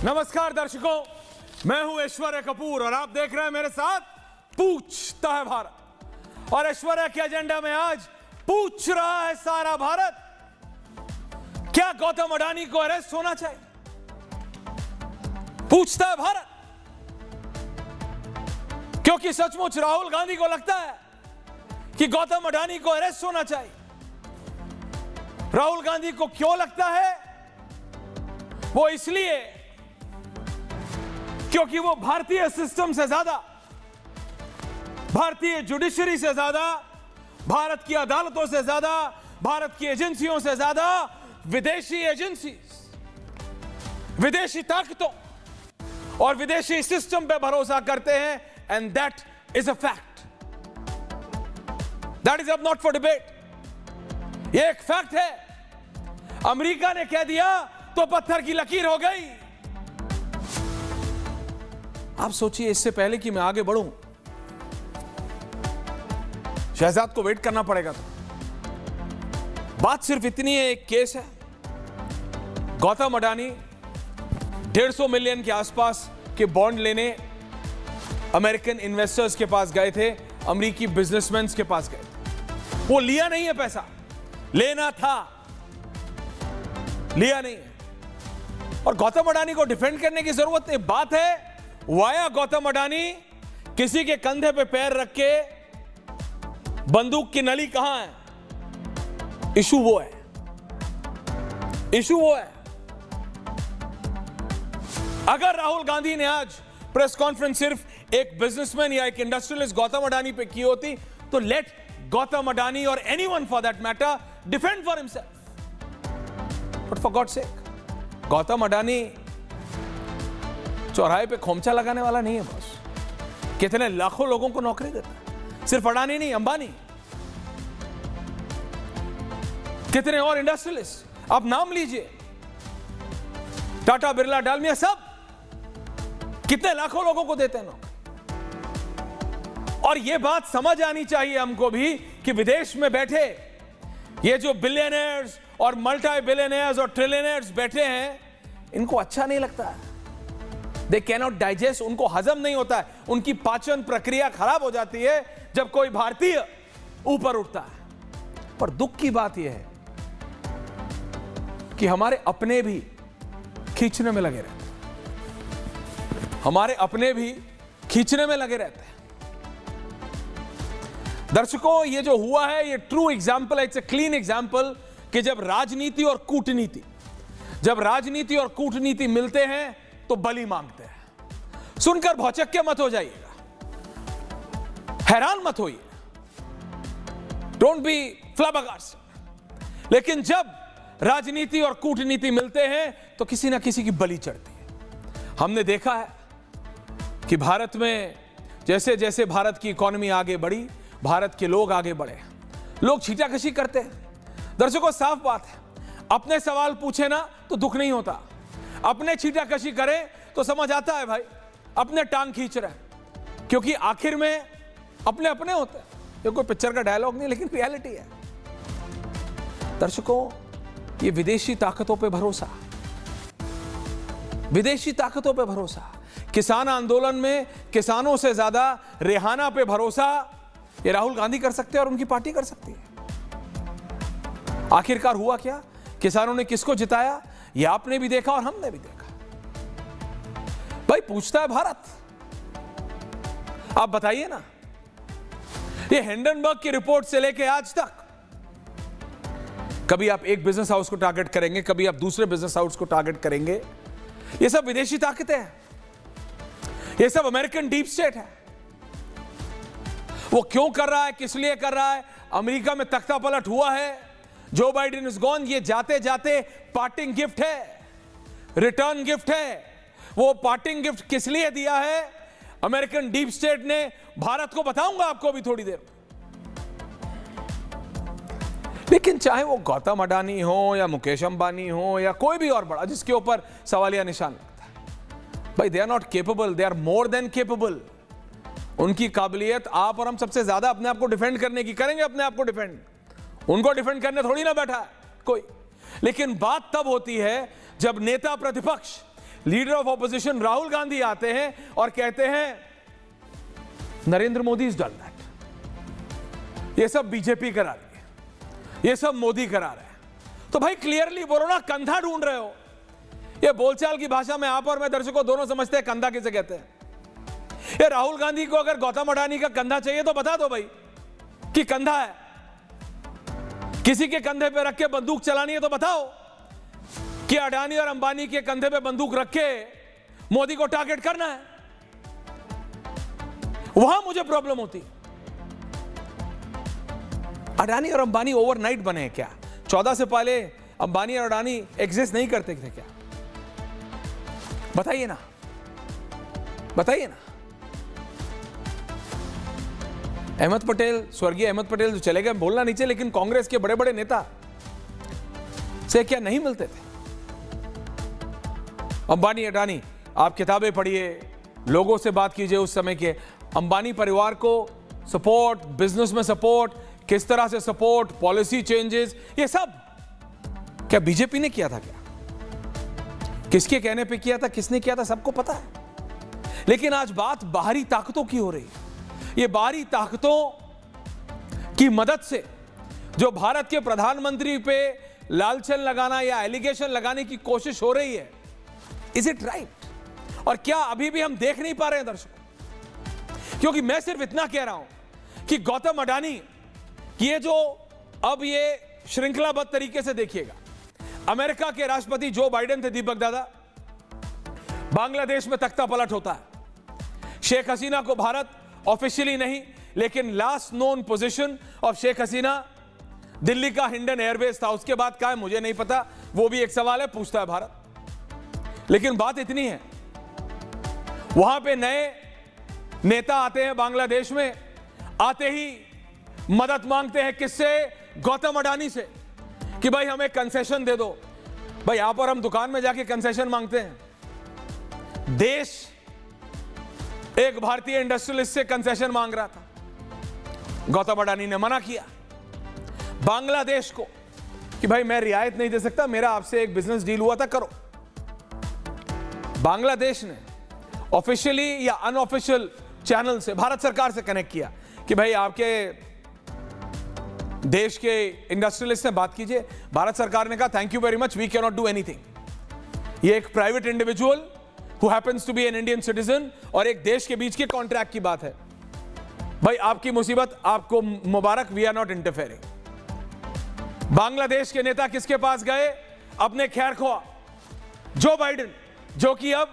नमस्कार दर्शकों, मैं हूं ऐश्वर्या कपूर और आप देख रहे हैं मेरे साथ पूछता है भारत। और ऐश्वर्या के एजेंडा में आज पूछ रहा है सारा भारत, क्या गौतम अडानी को अरेस्ट होना चाहिए? पूछता है भारत, क्योंकि सचमुच राहुल गांधी को लगता है कि गौतम अडानी को अरेस्ट होना चाहिए। राहुल गांधी को क्यों लगता है? वो इसलिए क्योंकि वो भारतीय सिस्टम से ज्यादा, भारतीय जुडिशरी से ज्यादा, भारत की अदालतों से ज्यादा, भारत की एजेंसियों से ज्यादा विदेशी एजेंसी, विदेशी ताकतों और विदेशी सिस्टम पे भरोसा करते हैं। And that is a fact, that is अब नॉट फॉर डिबेट। ये एक फैक्ट है। अमेरिका ने कह दिया तो पत्थर की लकीर हो गई। आप सोचिए, इससे पहले कि मैं आगे बढ़ूं, शहजाद को वेट करना पड़ेगा। तो बात सिर्फ इतनी है, एक केस है। गौतम अडानी 150 मिलियन के आसपास के बॉन्ड लेने अमेरिकन इन्वेस्टर्स के पास गए थे, अमेरिकी बिजनेसमैन के पास गए थे। वो लिया नहीं है पैसा, लेना था, लिया नहीं है। और गौतम अडानी को डिफेंड करने की जरूरत नहीं। बात है वाया गौतम अडानी किसी के कंधे पे पैर रख के बंदूक की नली कहां है? इशू वो है, इशू वो है। अगर राहुल गांधी ने आज प्रेस कॉन्फ्रेंस सिर्फ एक बिजनेसमैन या एक इंडस्ट्रियलिस्ट गौतम अडानी पे की होती, तो लेट गौतम अडानी और anyone for that matter defend for himself. But for god's sake, Gautam Adani चौराहे पे खोमचा लगाने वाला नहीं है बॉस। कितने लाखों लोगों को नौकरी देता है, सिर्फ अडानी नहीं, अंबानी, कितने और इंडस्ट्रियलिस्ट आप नाम लीजिए, टाटा, बिरला, डालमिया, सब कितने लाखों लोगों को देते हैं नौकरी। और यह बात समझ आनी चाहिए हमको भी कि विदेश में बैठे ये जो बिलियनर्स और मल्टी बिलियनर्स और ट्रिलियनर्स बैठे हैं, इनको अच्छा नहीं लगता है। They cannot digest, उनको हजम नहीं होता है, उनकी पाचन प्रक्रिया खराब हो जाती है जब कोई भारतीय ऊपर उठता है। पर दुख की बात यह है कि हमारे अपने भी खींचने में लगे रहते हैं, हमारे अपने भी खींचने में लगे रहते हैं। दर्शकों, ये जो हुआ है ये ट्रू एग्जाम्पल है, इट्स अ क्लीन एग्जाम्पल कि जब राजनीति और कूटनीति, जब राजनीति और कूटनीति मिलते हैं तो बलि मांगते हैं। सुनकर भौचक्के मत हो जाइएगा, हैरान मत होइए, डोंट बी फ्लैबरगास्टेड। लेकिन जब राजनीति और कूटनीति मिलते हैं तो किसी ना किसी की बलि चढ़ती है। हमने देखा है कि भारत में जैसे जैसे भारत की इकोनॉमी आगे बढ़ी, भारत के लोग आगे बढ़े, लोग छीटाकशी करते हैं। दर्शकों, साफ बात है, अपने सवाल पूछे ना तो दुख नहीं होता, अपने छीटाकशी करें तो समझ आता है भाई अपने टांग खींच रहे हैं, क्योंकि आखिर में अपने अपने होते हैं। ये कोई पिक्चर का डायलॉग नहीं, लेकिन रियलिटी है। दर्शकों, ये विदेशी ताकतों पे भरोसा, विदेशी ताकतों पे भरोसा, किसान आंदोलन में किसानों से ज्यादा रेहाना पे भरोसा, ये राहुल गांधी कर सकते हैं और उनकी पार्टी कर सकती है। आखिरकार हुआ क्या? किसानों ने किसको जिताया? ये आपने भी देखा और हमने भी देखा। भाई, पूछता है भारत, आप बताइए ना, ये हिंडनबर्ग की रिपोर्ट से लेके आज तक कभी आप एक बिजनेस हाउस को टारगेट करेंगे, कभी आप दूसरे बिजनेस हाउस को टारगेट करेंगे। ये सब विदेशी ताकतें हैं, ये सब अमेरिकन डीप स्टेट है। वो क्यों कर रहा है, किस लिए कर रहा है? अमेरिका में तख्ता पलट हुआ है, जो बाइडेन इज गॉन, ये जाते जाते पार्टिंग गिफ्ट है, रिटर्न गिफ्ट है। वो पार्टिंग गिफ्ट किस लिए दिया है अमेरिकन डीप स्टेट ने, भारत को बताऊंगा आपको अभी थोड़ी देर। लेकिन चाहे वो गौतम अडानी हो या मुकेश अंबानी हो या कोई भी और बड़ा जिसके ऊपर सवालिया निशान लगता है, भाई, they are not capable, they are more than capable. उनकी काबिलियत आप और हम सबसे ज्यादा अपने आप को डिफेंड करने की, करेंगे अपने आप को डिफेंड, उनको डिफेंड करने थोड़ी ना बैठा है कोई। लेकिन बात तब होती है जब नेता प्रतिपक्ष leader of opposition Rahul Gandhi आते हैं और कहते हैं Narendra Modi is done that, ये सब बीजेपी करा रही है, ये सब मोदी करा रहा है। तो भाई क्लियरली बोलो ना, कंधा ढूंढ रहे हो। ये बोलचाल की भाषा में आप और मैं दर्शकों दोनों समझते हैं कंधा किसे कहते हैं। ये राहुल गांधी को अगर गौतम अडानी का कंधा चाहिए तो बता दो भाई कि कंधा है। किसी के कंधे पे रख के बंदूक चलानी है तो बताओ कि अडानी और अंबानी के कंधे पे बंदूक रख के मोदी को टारगेट करना है। वहां मुझे प्रॉब्लम होती है। अडानी और अंबानी ओवरनाइट बने हैं क्या? 14 से पहले अंबानी और अडानी एग्जिस्ट नहीं करते थे क्या? बताइए ना, बताइए ना। अहमद पटेल, स्वर्गीय अहमद पटेल जो चले गए, बोलना नीचे, लेकिन कांग्रेस के बड़े बड़े नेता से क्या नहीं मिलते थे? अंबानी अडानी, आप किताबें पढ़िए, लोगों से बात कीजिए उस समय के। अंबानी परिवार को सपोर्ट, बिजनेस में सपोर्ट, किस तरह से सपोर्ट, पॉलिसी चेंजेस, ये सब क्या बीजेपी ने किया था क्या? किसके कहने पे किया था, किसने किया था, सबको पता है। लेकिन आज बात बाहरी ताकतों की हो रही है। ये बाहरी ताकतों की मदद से जो भारत के प्रधानमंत्री पे लालछन लगाना या एलिगेशन लगाने की कोशिश हो रही है, इज इट राइट? और क्या अभी भी हम देख नहीं पा रहे हैं दर्शकों? क्योंकि मैं सिर्फ इतना कह रहा हूं कि गौतम अडानी की ये जो अब ये श्रृंखलाबद्ध तरीके से देखिएगा, अमेरिका के राष्ट्रपति जो बाइडेन थे दीपक दादा, बांग्लादेश में तख्ता पलट होता है। शेख हसीना को भारत ऑफिशियली नहीं, लेकिन last known position of Sheikh Hasina Delhi का हिंडन एयरबेस था। उसके बाद क्या है मुझे नहीं पता, वो भी एक सवाल है, पूछता है भारत। लेकिन बात इतनी है, वहां पे नए नेता आते हैं बांग्लादेश में, आते ही मदद मांगते हैं किससे? गौतम अडानी से, कि भाई हमें कंसेशन दे दो। भाई यहां पर हम दुकान में जाके कंसेशन मांगते हैं, देश एक भारतीय इंडस्ट्रियलिस्ट से कंसेशन मांग रहा था, गौतम अडानी ने मना किया बांग्लादेश को कि भाई मैं रियायत नहीं दे सकता, मेरा आपसे एक बिजनेस डील हुआ था, करो। बांग्लादेश ने ऑफिशियली या अनऑफिशियल चैनल से भारत सरकार से कनेक्ट किया कि भाई आपके देश के इंडस्ट्रियलिस्ट से बात कीजिए। भारत सरकार ने कहा thank you very much, we can not do anything. ये एक private individual who happens to be an Indian citizen और एक देश के बीच के कॉन्ट्रैक्ट की बात है। भाई आपकी मुसीबत, आपको मुबारक, we are not interfering. Bangladesh के नेता किसके पास गए? अपने खैर ख्वाह जो बाइडेन, जो कि अब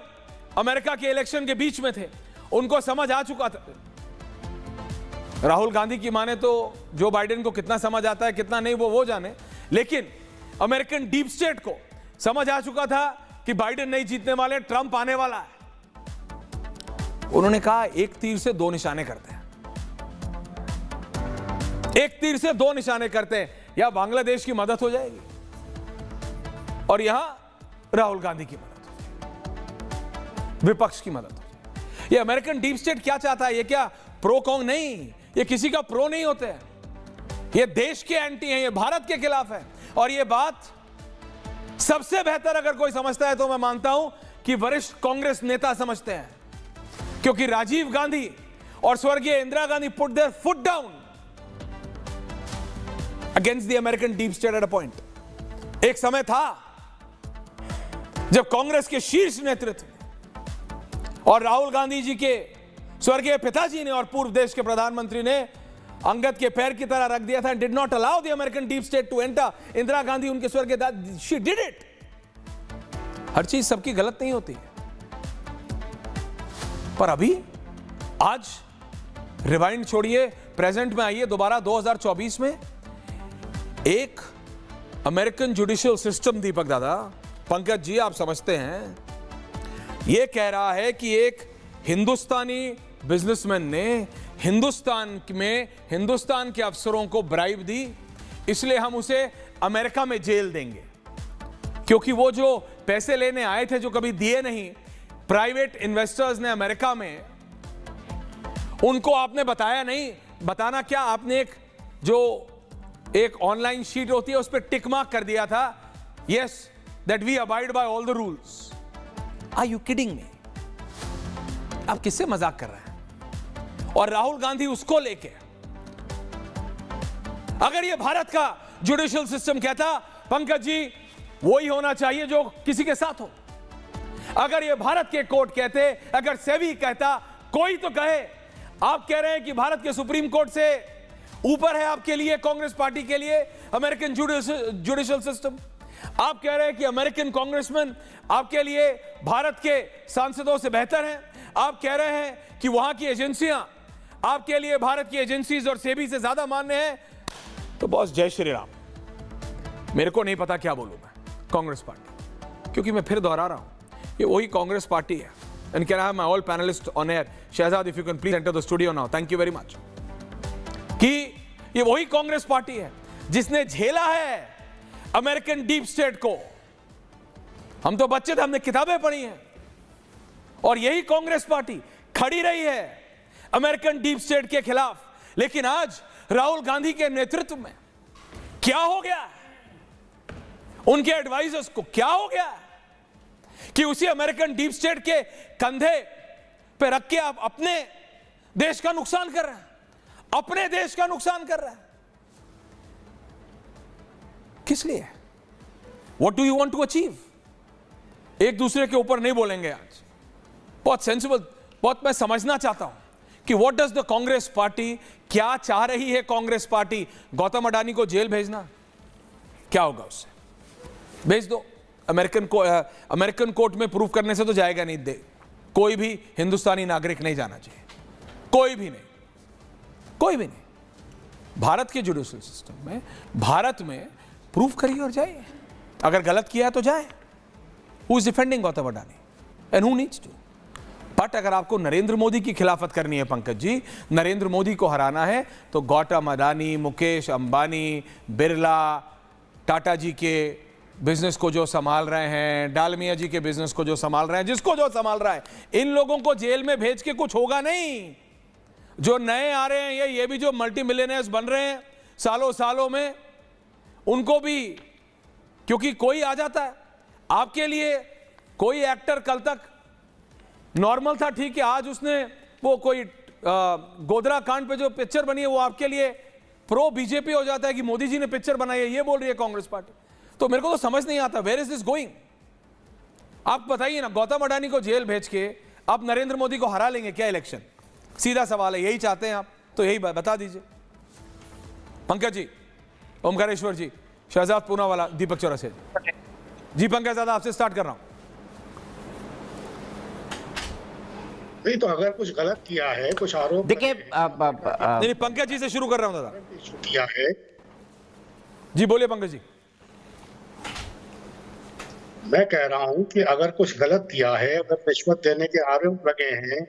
अमेरिका के इलेक्शन के बीच में थे। उनको समझ आ चुका था। राहुल गांधी की माने तो जो बाइडेन को कितना समझ आता है कितना नहीं वो जाने, लेकिन अमेरिकन डीप स्टेट को समझ आ चुका था कि बाइडेन नहीं जीतने वाले, ट्रंप आने वाला है। उन्होंने कहा एक तीर से दो निशाने करते हैं, एक तीर से दो निशाने करते हैं। या बांग्लादेश की मदद हो जाएगी और यहां राहुल गांधी की मदद हो जाएगी, विपक्ष की मदद हो जाएगी। ये अमेरिकन डीप स्टेट क्या चाहता है? ये क्या प्रो कॉन्ग नहीं, ये किसी का प्रो नहीं होते हैं, ये देश के एंटी हैं, ये भारत के खिलाफ है। और ये बात सबसे बेहतर अगर कोई समझता है तो मैं मानता हूं कि वरिष्ठ कांग्रेस नेता समझते हैं, क्योंकि राजीव गांधी और स्वर्गीय Indira Gandhi put there foot down against the American deep state at a point. एक समय था जब कांग्रेस के शीर्ष नेतृत्व और राहुल गांधी जी के स्वर्गीय पिताजी ने और पूर्व देश के प्रधानमंत्री ने अंगद के पैर की तरह रख दिया था, did not allow the American deep state to enter. Indira Gandhi उनके स्वर्गीय दादी, शी डिड इट। हर चीज सबकी गलत नहीं होती है, पर अभी आज रिवाइंड छोड़िए, प्रेजेंट में आइए दोबारा 2024 में। एक अमेरिकन जुडिशियल सिस्टम, दीपक दादा, पंकज जी आप समझते हैं, यह कह रहा है कि एक हिंदुस्तानी बिजनेसमैन ने हिंदुस्तान में हिंदुस्तान के अफसरों को ब्राइब दी, इसलिए हम उसे अमेरिका में जेल देंगे, क्योंकि वो जो पैसे लेने आए थे जो कभी दिए नहीं, प्राइवेट इन्वेस्टर्स ने अमेरिका में, उनको आपने बताया नहीं। बताना क्या, आपने एक ऑनलाइन शीट होती है उस पर टिक मार्क कर दिया था, yes that we abide by all the rules. Are you kidding me? आप किससे मजाक कर रहे हैं? और राहुल गांधी उसको लेके, अगर ये भारत का जुडिशियल सिस्टम कहता पंकज जी वही होना चाहिए जो किसी के साथ हो, अगर ये भारत के कोर्ट कहते, अगर सेबी कहता, कोई तो कहे। आप कह रहे हैं कि भारत के सुप्रीम कोर्ट से ऊपर है आपके लिए, कांग्रेस पार्टी के लिए अमेरिकन जुडिशियल सिस्टम। आप कह रहे हैं कि अमेरिकन कांग्रेसमैन आपके लिए भारत के सांसदों से बेहतर हैं। आप कह रहे हैं कि वहां की एजेंसियां आपके लिए भारत की एजेंसीज और सेबी से ज्यादा मान्य हैं। तो बॉस जय श्री राम, मेरे को नहीं पता क्या बोलूं मैं कांग्रेस पार्टी, क्योंकि मैं फिर दोहरा रहा हूं, ये वही कांग्रेस पार्टी है। And can I have my all panelist on air? Shehzad, if you can please enter the studio now, thank you very much. कि ये वही कांग्रेस पार्टी है जिसने झेला है अमेरिकन डीप स्टेट को। हम तो बच्चे थे, हमने किताबें पढ़ी हैं, और यही कांग्रेस पार्टी खड़ी रही है अमेरिकन डीप स्टेट के खिलाफ। लेकिन आज राहुल गांधी के नेतृत्व में क्या हो गया, उनके एडवाइजर्स को क्या हो गया कि उसी अमेरिकन डीप स्टेट के कंधे पे रख के आप अपने देश का नुकसान कर रहे हैं, अपने देश का नुकसान कर रहे हैं। किस लिए? What do you want to achieve? एक दूसरे के ऊपर नहीं बोलेंगे आज, बहुत सेंसिबल, बहुत मैं समझना चाहता हूं कि what does the Congress party, क्या चाह रही है कांग्रेस पार्टी? गौतम अडानी को जेल भेजना, क्या होगा उससे? भेज दो, अमेरिकन कोर्ट में प्रूफ करने से तो जाएगा नहीं, दे कोई भी हिंदुस्तानी नागरिक नहीं जाना चाहिए, कोई भी नहीं, कोई भी नहीं। भारत के जुडिशियल सिस्टम में, भारत में प्रूफ करिए और जाइए, अगर गलत किया है तो जाए। Who is defending Gautam Adani and who needs to? But अगर आपको नरेंद्र मोदी की खिलाफत करनी है पंकज जी, नरेंद्र मोदी को हराना है, तो गौतम अडानी, मुकेश अंबानी, बिरला, टाटा जी के बिजनेस को जो संभाल रहे हैं, डालमिया जी के बिजनेस को जो संभाल रहे हैं, जिसको जो संभाल रहा है, इन लोगों को जेल में भेज के कुछ होगा नहीं। जो नए आ रहे हैं, ये भी जो मल्टी मिलियनर्स बन रहे हैं सालों सालों में, उनको भी, क्योंकि कोई आ जाता है आपके लिए, कोई एक्टर कल तक नॉर्मल था, ठीक है, आज उसने वो कोई गोधरा कांड पे जो पिक्चर बनी है वो आपके लिए प्रो बीजेपी हो जाता है कि मोदी जी ने पिक्चर बनाई है, ये बोल रही है कांग्रेस पार्टी। तो मेरे को तो समझ नहीं आता, वेयर इज दिस गोइंग? आप बताइए ना, गौतम अडानी को जेल भेज के आप नरेंद्र मोदी को हरा लेंगे क्या इलेक्शन? सीधा सवाल है, यही चाहते हैं आप तो यही बता दीजिए। पंकज जी, ओमकारेश्वर जी, शहजाद पूनावाला, दीपक चौरसिया जी, पंकज दादा आपसे स्टार्ट कर रहा हूं। नहीं तो अगर कुछ गलत किया है, कुछ आरोप, देखिए नहीं, पंकज जी से शुरू कर रहा हूं दादा। किया है जी, बोलिए पंकज जी। मैं कह रहा हूं कि अगर कुछ गलत किया है, अगर रिश्वत देने के आरोप लगे हैं,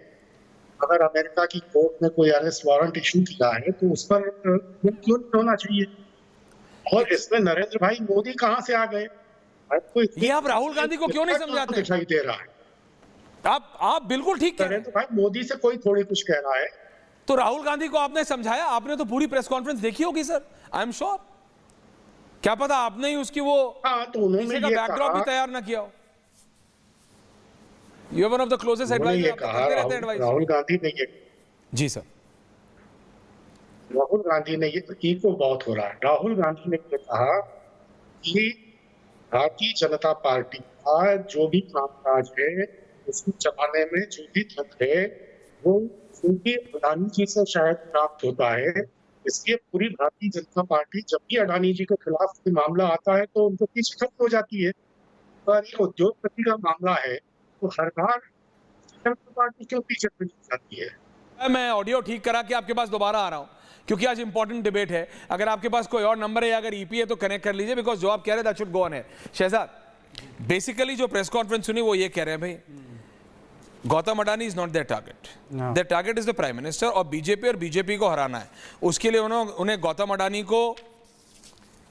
अगर अमेरिका की कोर्ट ने कोई अरेस्ट वारंट इशू किया है, तो उस पर क्यों नहीं होना चाहिए? और इसमें नरेंद्र भाई मोदी कहां से आ गए? ये आप राहुल गांधी को क्यों नहीं समझाते? दिखाई दे रहा है। आप बिल्कुल ठीक कह रहे हैं। नरेंद्र भाई मोदी से कोई थोड़ी कुछ कह रहा है। तो राहुल गांधी को आपने समझाया? आपने तो पूरी प्रेस कॉन्फ्रेंस देखी होगी सर, आई एम श्योर। क्या पता आपने ही उसकी वो तो उन्होंने ये बैकड्रॉप भी तैयार ना किया हो। You are one of the closest advisor, करते रहते हैं एडवाइस। राहुल गांधी ने ये, जी सर, राहुल गांधी ने ये, ईगो बहुत हो रहा है। राहुल गांधी ने ये कहा कि भारतीय जनता पार्टी का जो भी कामकाज है, उसको चलाने में जो भी धन है, वो उनकी अडानी जी से शायद प्राप्त होता है। इसलिए पूरी भारतीय जनता पार्टी जब भी अडानी जी के खिलाफ कोई मामला आता है तो उनको पीछे खत्म हो जाती है। पर एक उद्योगपति का मामला है तो हर बार जनता पार्टी क्यों पीछे खड़ी जाती है? मैं ऑडियो ठीक करा के आपके पास दोबारा आ रहा हूं, क्योंकि आज इंपॉर्टेंट डिबेट है। अगर आपके पास कोई और नंबर है या अगर ईपी है तो कनेक्ट कर लीजिए, बिकॉज जो आप कह रहे दैट शुड गो ऑन है। शहजाद, बेसिकली जो प्रेस कॉन्फ्रेंस सुनी वो ये कह रहे हैं भाई Gautam Adani is not their target, their target is the prime minister, और बीजेपी को हराना है। उसके लिए उन्हें गौतम अडानी को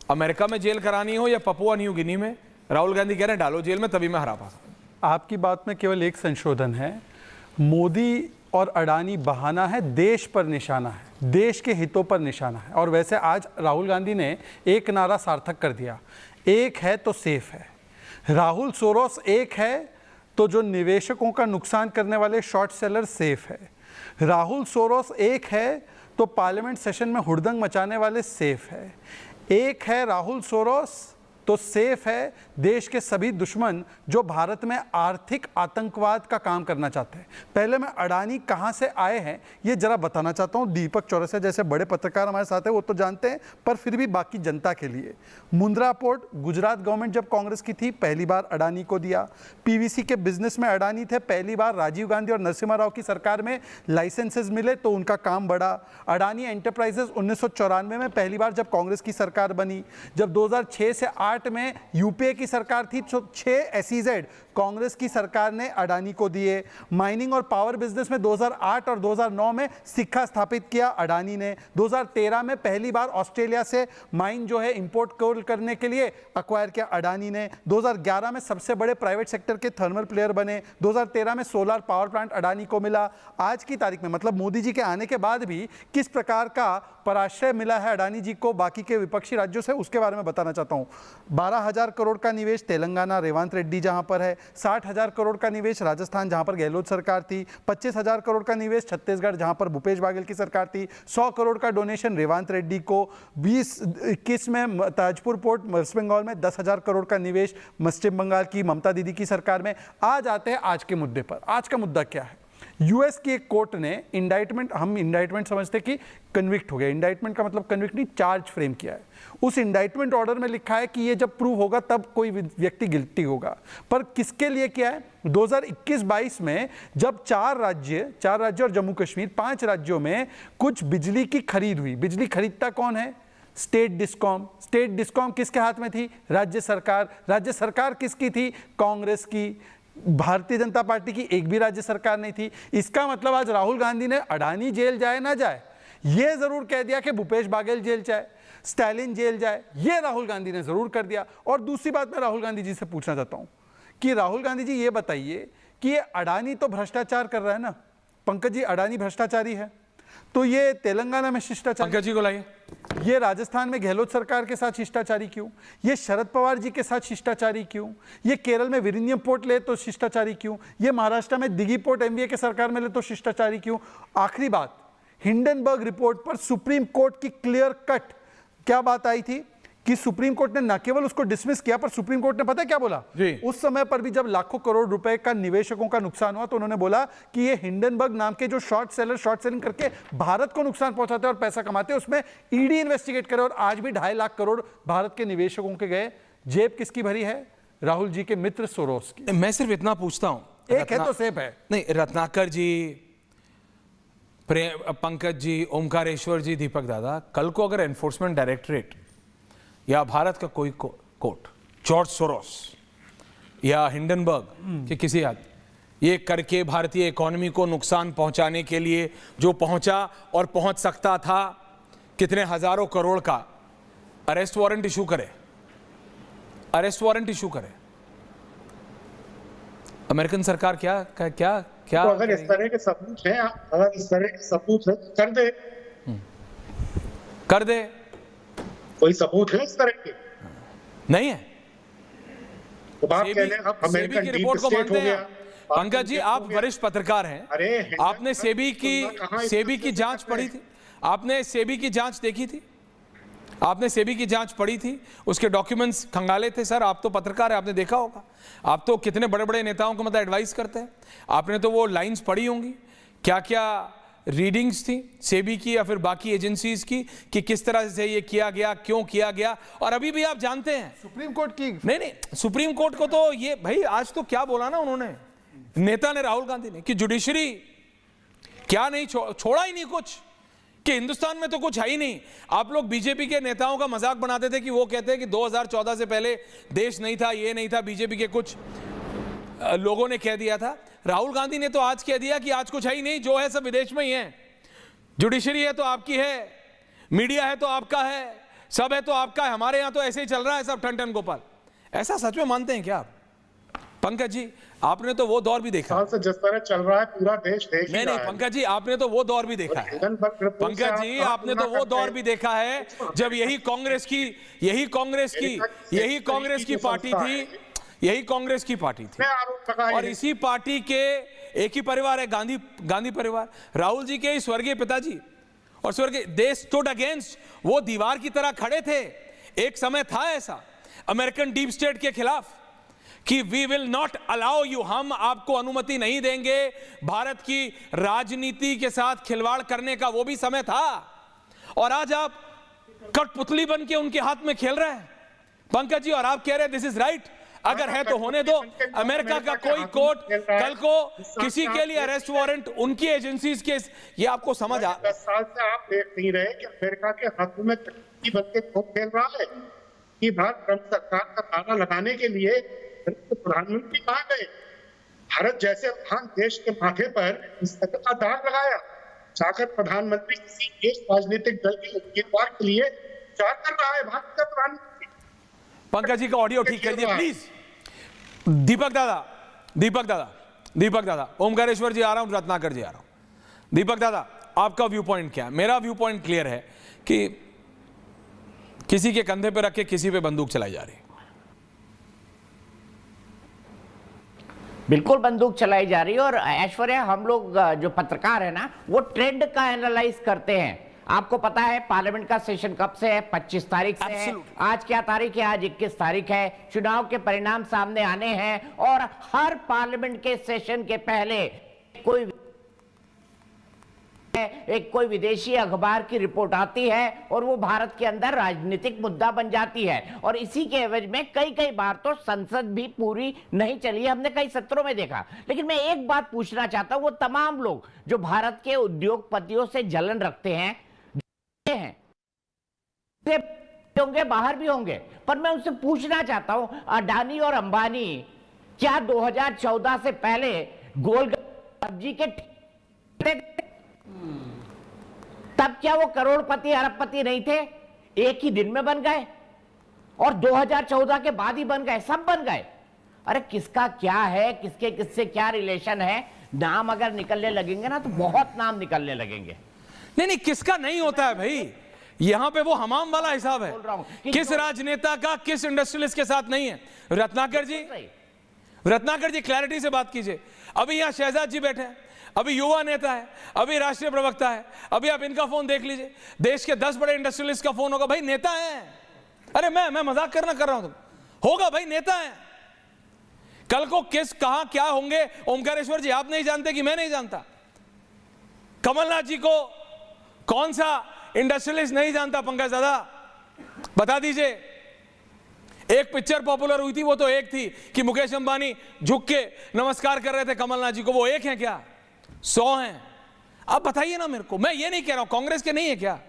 अमेरिका में जेल करानी हो या पपुआ न्यू गिनी में, राहुल गांधी कह रहे हैं डालो जेल में, तभी मैं हरा पाऊंगा। आपकी बात में केवल एक संशोधन है, मोदी और अडानी बहाना है, देश पर निशाना है, देश के हितों पर निशाना है। और वैसे आज राहुल गांधी ने एक नारा सार्थक कर दिया, एक है तो सेफ है। राहुल सोरोस एक है तो जो निवेशकों का नुकसान करने वाले शॉर्ट सेलर सेफ है। राहुल सोरोस एक है तो पार्लियामेंट सेशन में हुड़दंग मचाने वाले सेफ है। एक है राहुल सोरोस तो सेफ है देश के सभी दुश्मन जो भारत में आर्थिक आतंकवाद का काम करना चाहते हैं। पहले मैं अडानी कहां से आए हैं ये जरा बताना चाहता हूं। दीपक चौरसिया जैसे बड़े पत्रकार हमारे साथ हैं, वो तो जानते हैं, पर फिर भी बाकी जनता के लिए। मुंद्रा पोर्ट गुजरात गवर्नमेंट जब कांग्रेस की थी पहली बार अडानी को दिया। पीवीसी के बिजनेस में अडानी थे, पहली बार राजीव गांधी और नरसिम्हा राव की सरकार में लाइसेंसेज मिले तो उनका काम बढ़ा। अडानी एंटरप्राइजेस 1994 में पहली बार जब कांग्रेस की सरकार बनी। जब 2006 से 8 में यूपीए की सरकार थी तो 6 एसईजेड कांग्रेस की सरकार ने अडानी को दिए। माइनिंग और पावर बिजनेस में 2008 और 2009 में सिक्का स्थापित किया अडानी ने। 2013 में पहली बार ऑस्ट्रेलिया से माइन जो है इंपोर्ट करने के लिए अक्वायर किया अडानी ने। 2011 में सबसे बड़े प्राइवेट सेक्टर के थर्मल प्लेयर बने। 2013 में सोलर पावर प्लांट अडानी को मिला। आज की तारीख में मतलब मोदी जी के आने के बाद भी किस प्रकार का पराश्रय मिला है अडानी जी को बाकी के विपक्षी राज्यों से, उसके बारे में बताना चाहता हूं। 12,000 करोड़ का निवेश तेलंगाना रेवंत रेड्डी जहां पर है। 60,000 करोड़ का निवेश राजस्थान जहां पर गहलोत सरकार थी। 25,000 करोड़ का निवेश छत्तीसगढ़ जहां पर भूपेश बागेल की सरकार थी। 100 करोड़ का डोनेशन रेवंत रेड्डी को। 2021 में ताजपुर पोर्ट वेस्ट बंगाल में 10,000 करोड़ का निवेश पश्चिम बंगाल की ममता दीदी की सरकार में। आज आते हैं आज के मुद्दे पर। आज का मुद्दा क्या है? यूएस की एक कोर्ट ने इंडाइटमेंट, हम इंडाइटमेंट समझते कि कन्विक्ट हो गया, इंडाइटमेंट का मतलब कन्विक्ट नहीं, चार्ज फ्रेम किया है। उस इंडाइटमेंट ऑर्डर में लिखा है कि ये जब प्रूव होगा तब कोई व्यक्ति गिल्टी होगा। पर किसके लिए किया है? 2021-22 में जब 4 राज्य और जम्मू कश्मीर 5 राज्यों में कुछ बिजली की खरीद हुई। बिजली खरीदता कौन है? State discom. स्टेट डिस्कॉम किसके हाथ में थी? राज्य सरकार। राज्य सरकार किसकी थी? कांग्रेस की। भारतीय जनता पार्टी की एक भी राज्य सरकार नहीं थी। इसका मतलब आज राहुल गांधी ने अडानी जेल जाए ना जाए ये जरूर कह दिया कि भूपेश बागेल जेल जाए, स्टालिन जेल जाए, ये राहुल गांधी ने जरूर कर दिया। और दूसरी बात मैं राहुल गांधी जी से पूछना चाहता हूं कि राहुल गांधी जी ये बताइए कि ये अडानी तो भ्रष्टाचार कर रहा है ना, पंकज जी, अडानी भ्रष्टाचारी है, तो ये तेलंगाना में शिष्टाचार, पंकज जी को लाइए, ये राजस्थान में गहलोत सरकार के साथ शिष्टाचारी क्यों? ये शरद पवार जी के साथ शिष्टाचारी क्यों? ये केरल में विरिन्यम पोर्ट ले तो शिष्टाचारी क्यों? ये महाराष्ट्र में दिघी पोर्ट एमवीए के सरकार में ले तो शिष्टाचारी क्यों? आखिरी बात, हिंडनबर्ग रिपोर्ट पर सुप्रीम कोर्ट की क्लियर कट क्या बात आई थी कि सुप्रीम कोर्ट ने न केवल उसको डिसमिस किया, पर सुप्रीम कोर्ट ने पता है क्या बोला? उस समय पर भी जब लाखों करोड़ रुपए का निवेशकों का नुकसान हुआ तो उन्होंने बोला कि ये हिंडनबर्ग नाम के जो शॉर्ट सेलिंग करके भारत को नुकसान पहुंचाते और पैसा कमाते, उसमें ईडी इन्वेस्टिगेट करे। और आज भी 2.5 लाख करोड़ भारत के निवेशकों के गए। जेब किसकी भरी है? राहुल जी के मित्र सोरोस की। मैं सिर्फ इतना पूछता हूं, एक है तो सेफ है। नहीं, रत्नाकर जी, पंकज जी, ओमकारेश्वर जी, दीपक दादा, कल को अगर एनफोर्समेंट डायरेक्टरेट या भारत का कोई कोर्ट जॉर्ज सोरोस या हिंडनबर्ग के किसी हाथ ये करके भारतीय इकोनॉमी को नुकसान पहुंचाने के लिए जो पहुंचा और पहुंच सकता था कितने हजारों करोड़ का, अरेस्ट वारंट इशू करे, अरेस्ट वारंट इशू करे। अमेरिकन सरकार क्या तो अगर इस तरह के सबूत हैं, अगर इस तरह के सबूत है कर दे। कोई सबूत है इस तरह के? नहीं है। तो बात कहने अब अमेरिकन की रिपोर्ट को मानते हैं। पंकज जी, आप वरिष्ठ पत्रकार हैं, अरे आपने सेबी की जांच पढ़ी थी? आपने सेबी की जांच देखी थी? आपने सेबी की जांच पढ़ी थी? उसके डॉक्यूमेंट्स खंगाले थे? सर, आप तो पत्रकार हैं, आपने देखा होगा। आप तो कितने बड़े बड़े नेताओं को मतलब एडवाइस करते हैं, आपने तो वो लाइंस पढ़ी होंगी, क्या क्या रीडिंग्स थी सेबी की या फिर बाकी एजेंसीज की कि किस तरह से ये किया गया, क्यों किया गया। और अभी भी आप जानते हैं सुप्रीम कोर्ट की, नहीं, सुप्रीम कोर्ट को तो ये भाई आज तो क्या बोला ना उन्होंने, नेता ने, राहुल गांधी ने, कि जुडिशरी क्या नहीं छोड़ा ही नहीं कुछ, कि हिंदुस्तान में तो कुछ है ही नहीं। आप लोग बीजेपी के नेताओं का मजाक बनाते थे कि वो कहते हैं कि 2014 से पहले देश नहीं था, ये नहीं था, बीजेपी के कुछ लोगों ने कह दिया था। राहुल गांधी ने तो आज कह दिया कि आज कुछ है ही नहीं, जो है सब विदेश में ही है। जुडिशरी है तो आपकी है, मीडिया है तो आपका है, सब है तो आपका है, हमारे यहां तो ऐसे ही चल रहा है सब ठन गोपाल। ऐसा सच में मानते हैं क्या आप? पंकज जी, आपने तो वो दौर भी देखा से जिस तरह चल रहा है पूरा देश देख नहीं, पंकज जी, आपने तो वो दौर भी देखा है। पंकज जी, आपने तो वो दौर भी देखा है जब यही कांग्रेस की पार्टी थी यही कांग्रेस की पार्टी थी आरोप लगाए और हैं। इसी पार्टी के एक ही परिवार है, गांधी परिवार। राहुल जी के ही स्वर्गीय पिताजी और स्वर्गीय, दे स्टूड अगेंस्ट, वो दीवार की तरह खड़े थे। एक समय था ऐसा अमेरिकन डीप स्टेट के खिलाफ कि we will not allow you, हम आपको अनुमति नहीं देंगे भारत की राजनीति के साथ खिलवाड़ करने का, वो भी समय था। और आज आप कठपुतली बन के उनके हाथ में खेल रहे हैं पंकज जी, और आप कह रहे हैं दिस इज राइट। अगर है तो होने दो। अमेरिका का कोई कोर्ट कल को किसी के लिए अरेस्ट वारंट उनकी एजेंसीज के, ये आपको समझ 10 साल से आप देख नहीं रहे कि अमेरिका के हाथों में कठपुतली बन के खूब खेल रहा है कि भारत ट्रंप सरकार का ताना लगाने के लिए प्रधानमंत्री कहां गए? भारत जैसे महान देश के माथे पर इस तरह का दाग लगाया, जाकर प्रधानमंत्री किसी एक राजनीतिक दल के उम्मीदवार के लिए प्रचार कर रहा है भारत का प्रधानमंत्री। पंकज जी का ऑडियो ठीक कर दिए प्लीज। दीपक दादा, ओमकारेश्वर जी आ रहा हूं, रत्नाकर जी आ रहा हूं। दीपक दादा, आपका व्यू पॉइंट क्या है? मेरा व्यू पॉइंट क्लियर है कि किसी के कंधे पे रख के किसी पे बंदूक चलाई जा रही है। बिल्कुल बंदूक चलाई जा रही है। और ऐश्वर्या, हम लोग जो पत्रकार है ना, वो ट्रेंड का एनालाइज करते हैं। आपको पता है पार्लियामेंट का सेशन कब से है? 25 तारीख से है। आज क्या तारीख है? आज 21 तारीख है। चुनाव के परिणाम सामने आने हैं और हर पार्लियामेंट के सेशन के पहले कोई विदेशी अखबार की रिपोर्ट आती है और वो भारत के अंदर राजनीतिक मुद्दा बन जाती है। और इसी के एवज में कई बार तो संसद भी पूरी नहीं चली है, हमने कई सत्रों में देखा। लेकिन मैं एक बात पूछना चाहता हूं, वो तमाम लोग जो भारत के उद्योगपतियों से जलन रखते हैं होंगे, बाहर भी होंगे, पर मैं उनसे पूछना चाहता हूं, अडानी और अंबानी क्या 2014 से पहले गोलगप्पे सब्जी के तब क्या वो करोड़पति अरबपति नहीं थे? एक ही दिन में बन गए और 2014 के बाद ही बन गए, सब बन गए। अरे किसका क्या है, किसके किससे क्या रिलेशन है? नाम अगर निकलने लगेंगे ना तो बहुत नाम निकलने लगेंगे। नहीं, किसका नहीं होता है भाई, यहां पे वो हमाम वाला हिसाब है। किस राजनेता का किस इंडस्ट्रियलिस्ट के साथ नहीं है। रत्नाकर जी क्लैरिटी से बात कीजिए। अभी यहां शहजाद जी बैठे हैं, अभी युवा नेता है, अभी राष्ट्रीय प्रवक्ता है, अभी आप इनका फोन देख लीजिए, देश के 10 बड़े इंडस्ट्रियलिस्ट का फोन होगा। भाई नेता है। अरे मैं मजाक कर रहा हूं, तुम होगा भाई, नेता है। कल को किस कहां क्या होंगे, ओमकारेश्वर जी आप नहीं जानते कि मैं नहीं जानता? कमलनाथ जी को कौन सा इंडस्ट्रियलिस्ट नहीं जानता? पंकज दादा बता दीजिए। एक पिक्चर पॉपुलर हुई थी, वो तो एक थी कि मुकेश अंबानी झुक के नमस्कार कर रहे थे कमलनाथ जी को, वो एक है क्या? 100 हैं। आप बताइए ना मेरे को, मैं ये नहीं कह रहा हूं कांग्रेस के नहीं है क्या?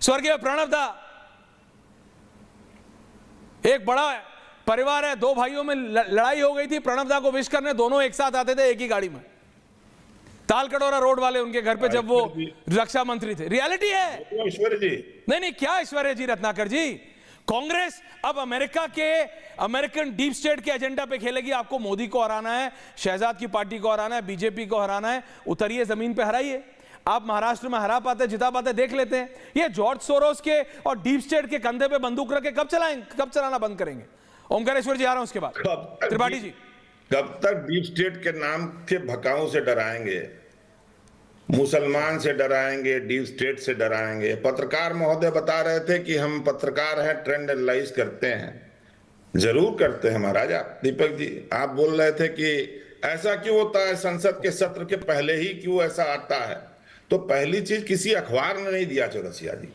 स्वर्गीय प्रणब दा, एक बड़ा परिवार है, 2 भाइयों में लड़ाई हो गई थी, प्रणब दा को विश करने दोनों एक साथ आते थे एक ही गाड़ी में, तालकटोरा रोड वाले उनके घर पे जब वो रक्षा मंत्री थे। रियलिटी है। ऐश्वर्य जी नहीं क्या ऐश्वर्य जी, रत्नाकर जी, कांग्रेस अब अमेरिका के अमेरिकन डीप स्टेट के एजेंडा पे खेलेगी। आपको मोदी को हराना है, शहजाद की पार्टी को हराना है, बीजेपी को हराना है, उतरिए जमीन पे हराइए। आप महाराष्ट्र में हरा पाते, जिता पाते, देख लेते हैं। ये जॉर्ज सोरोस के और डीप स्टेट के कंधे पे बंदूक रख के कब चलाएंगे, कब चलाना बंद करेंगे? ओमकारेश्वर जी आ रहा हूं उसके बाद। त्रिपाठी जी, कब तक डीप स्टेट के नाम के भकाओं से डराएंगे? मुसलमान से डराएंगे, डीप स्टेट से डराएंगे। पत्रकार महोदय बता रहे थे कि हम पत्रकार हैं, ट्रेंड एनालाइज करते हैं। जरूर करते हैं महाराजा। दीपक जी आप बोल रहे थे कि ऐसा क्यों होता है, संसद के सत्र के पहले ही क्यों ऐसा आता है? तो पहली चीज किसी अखबार ने नहीं दिया चौरसिया जी,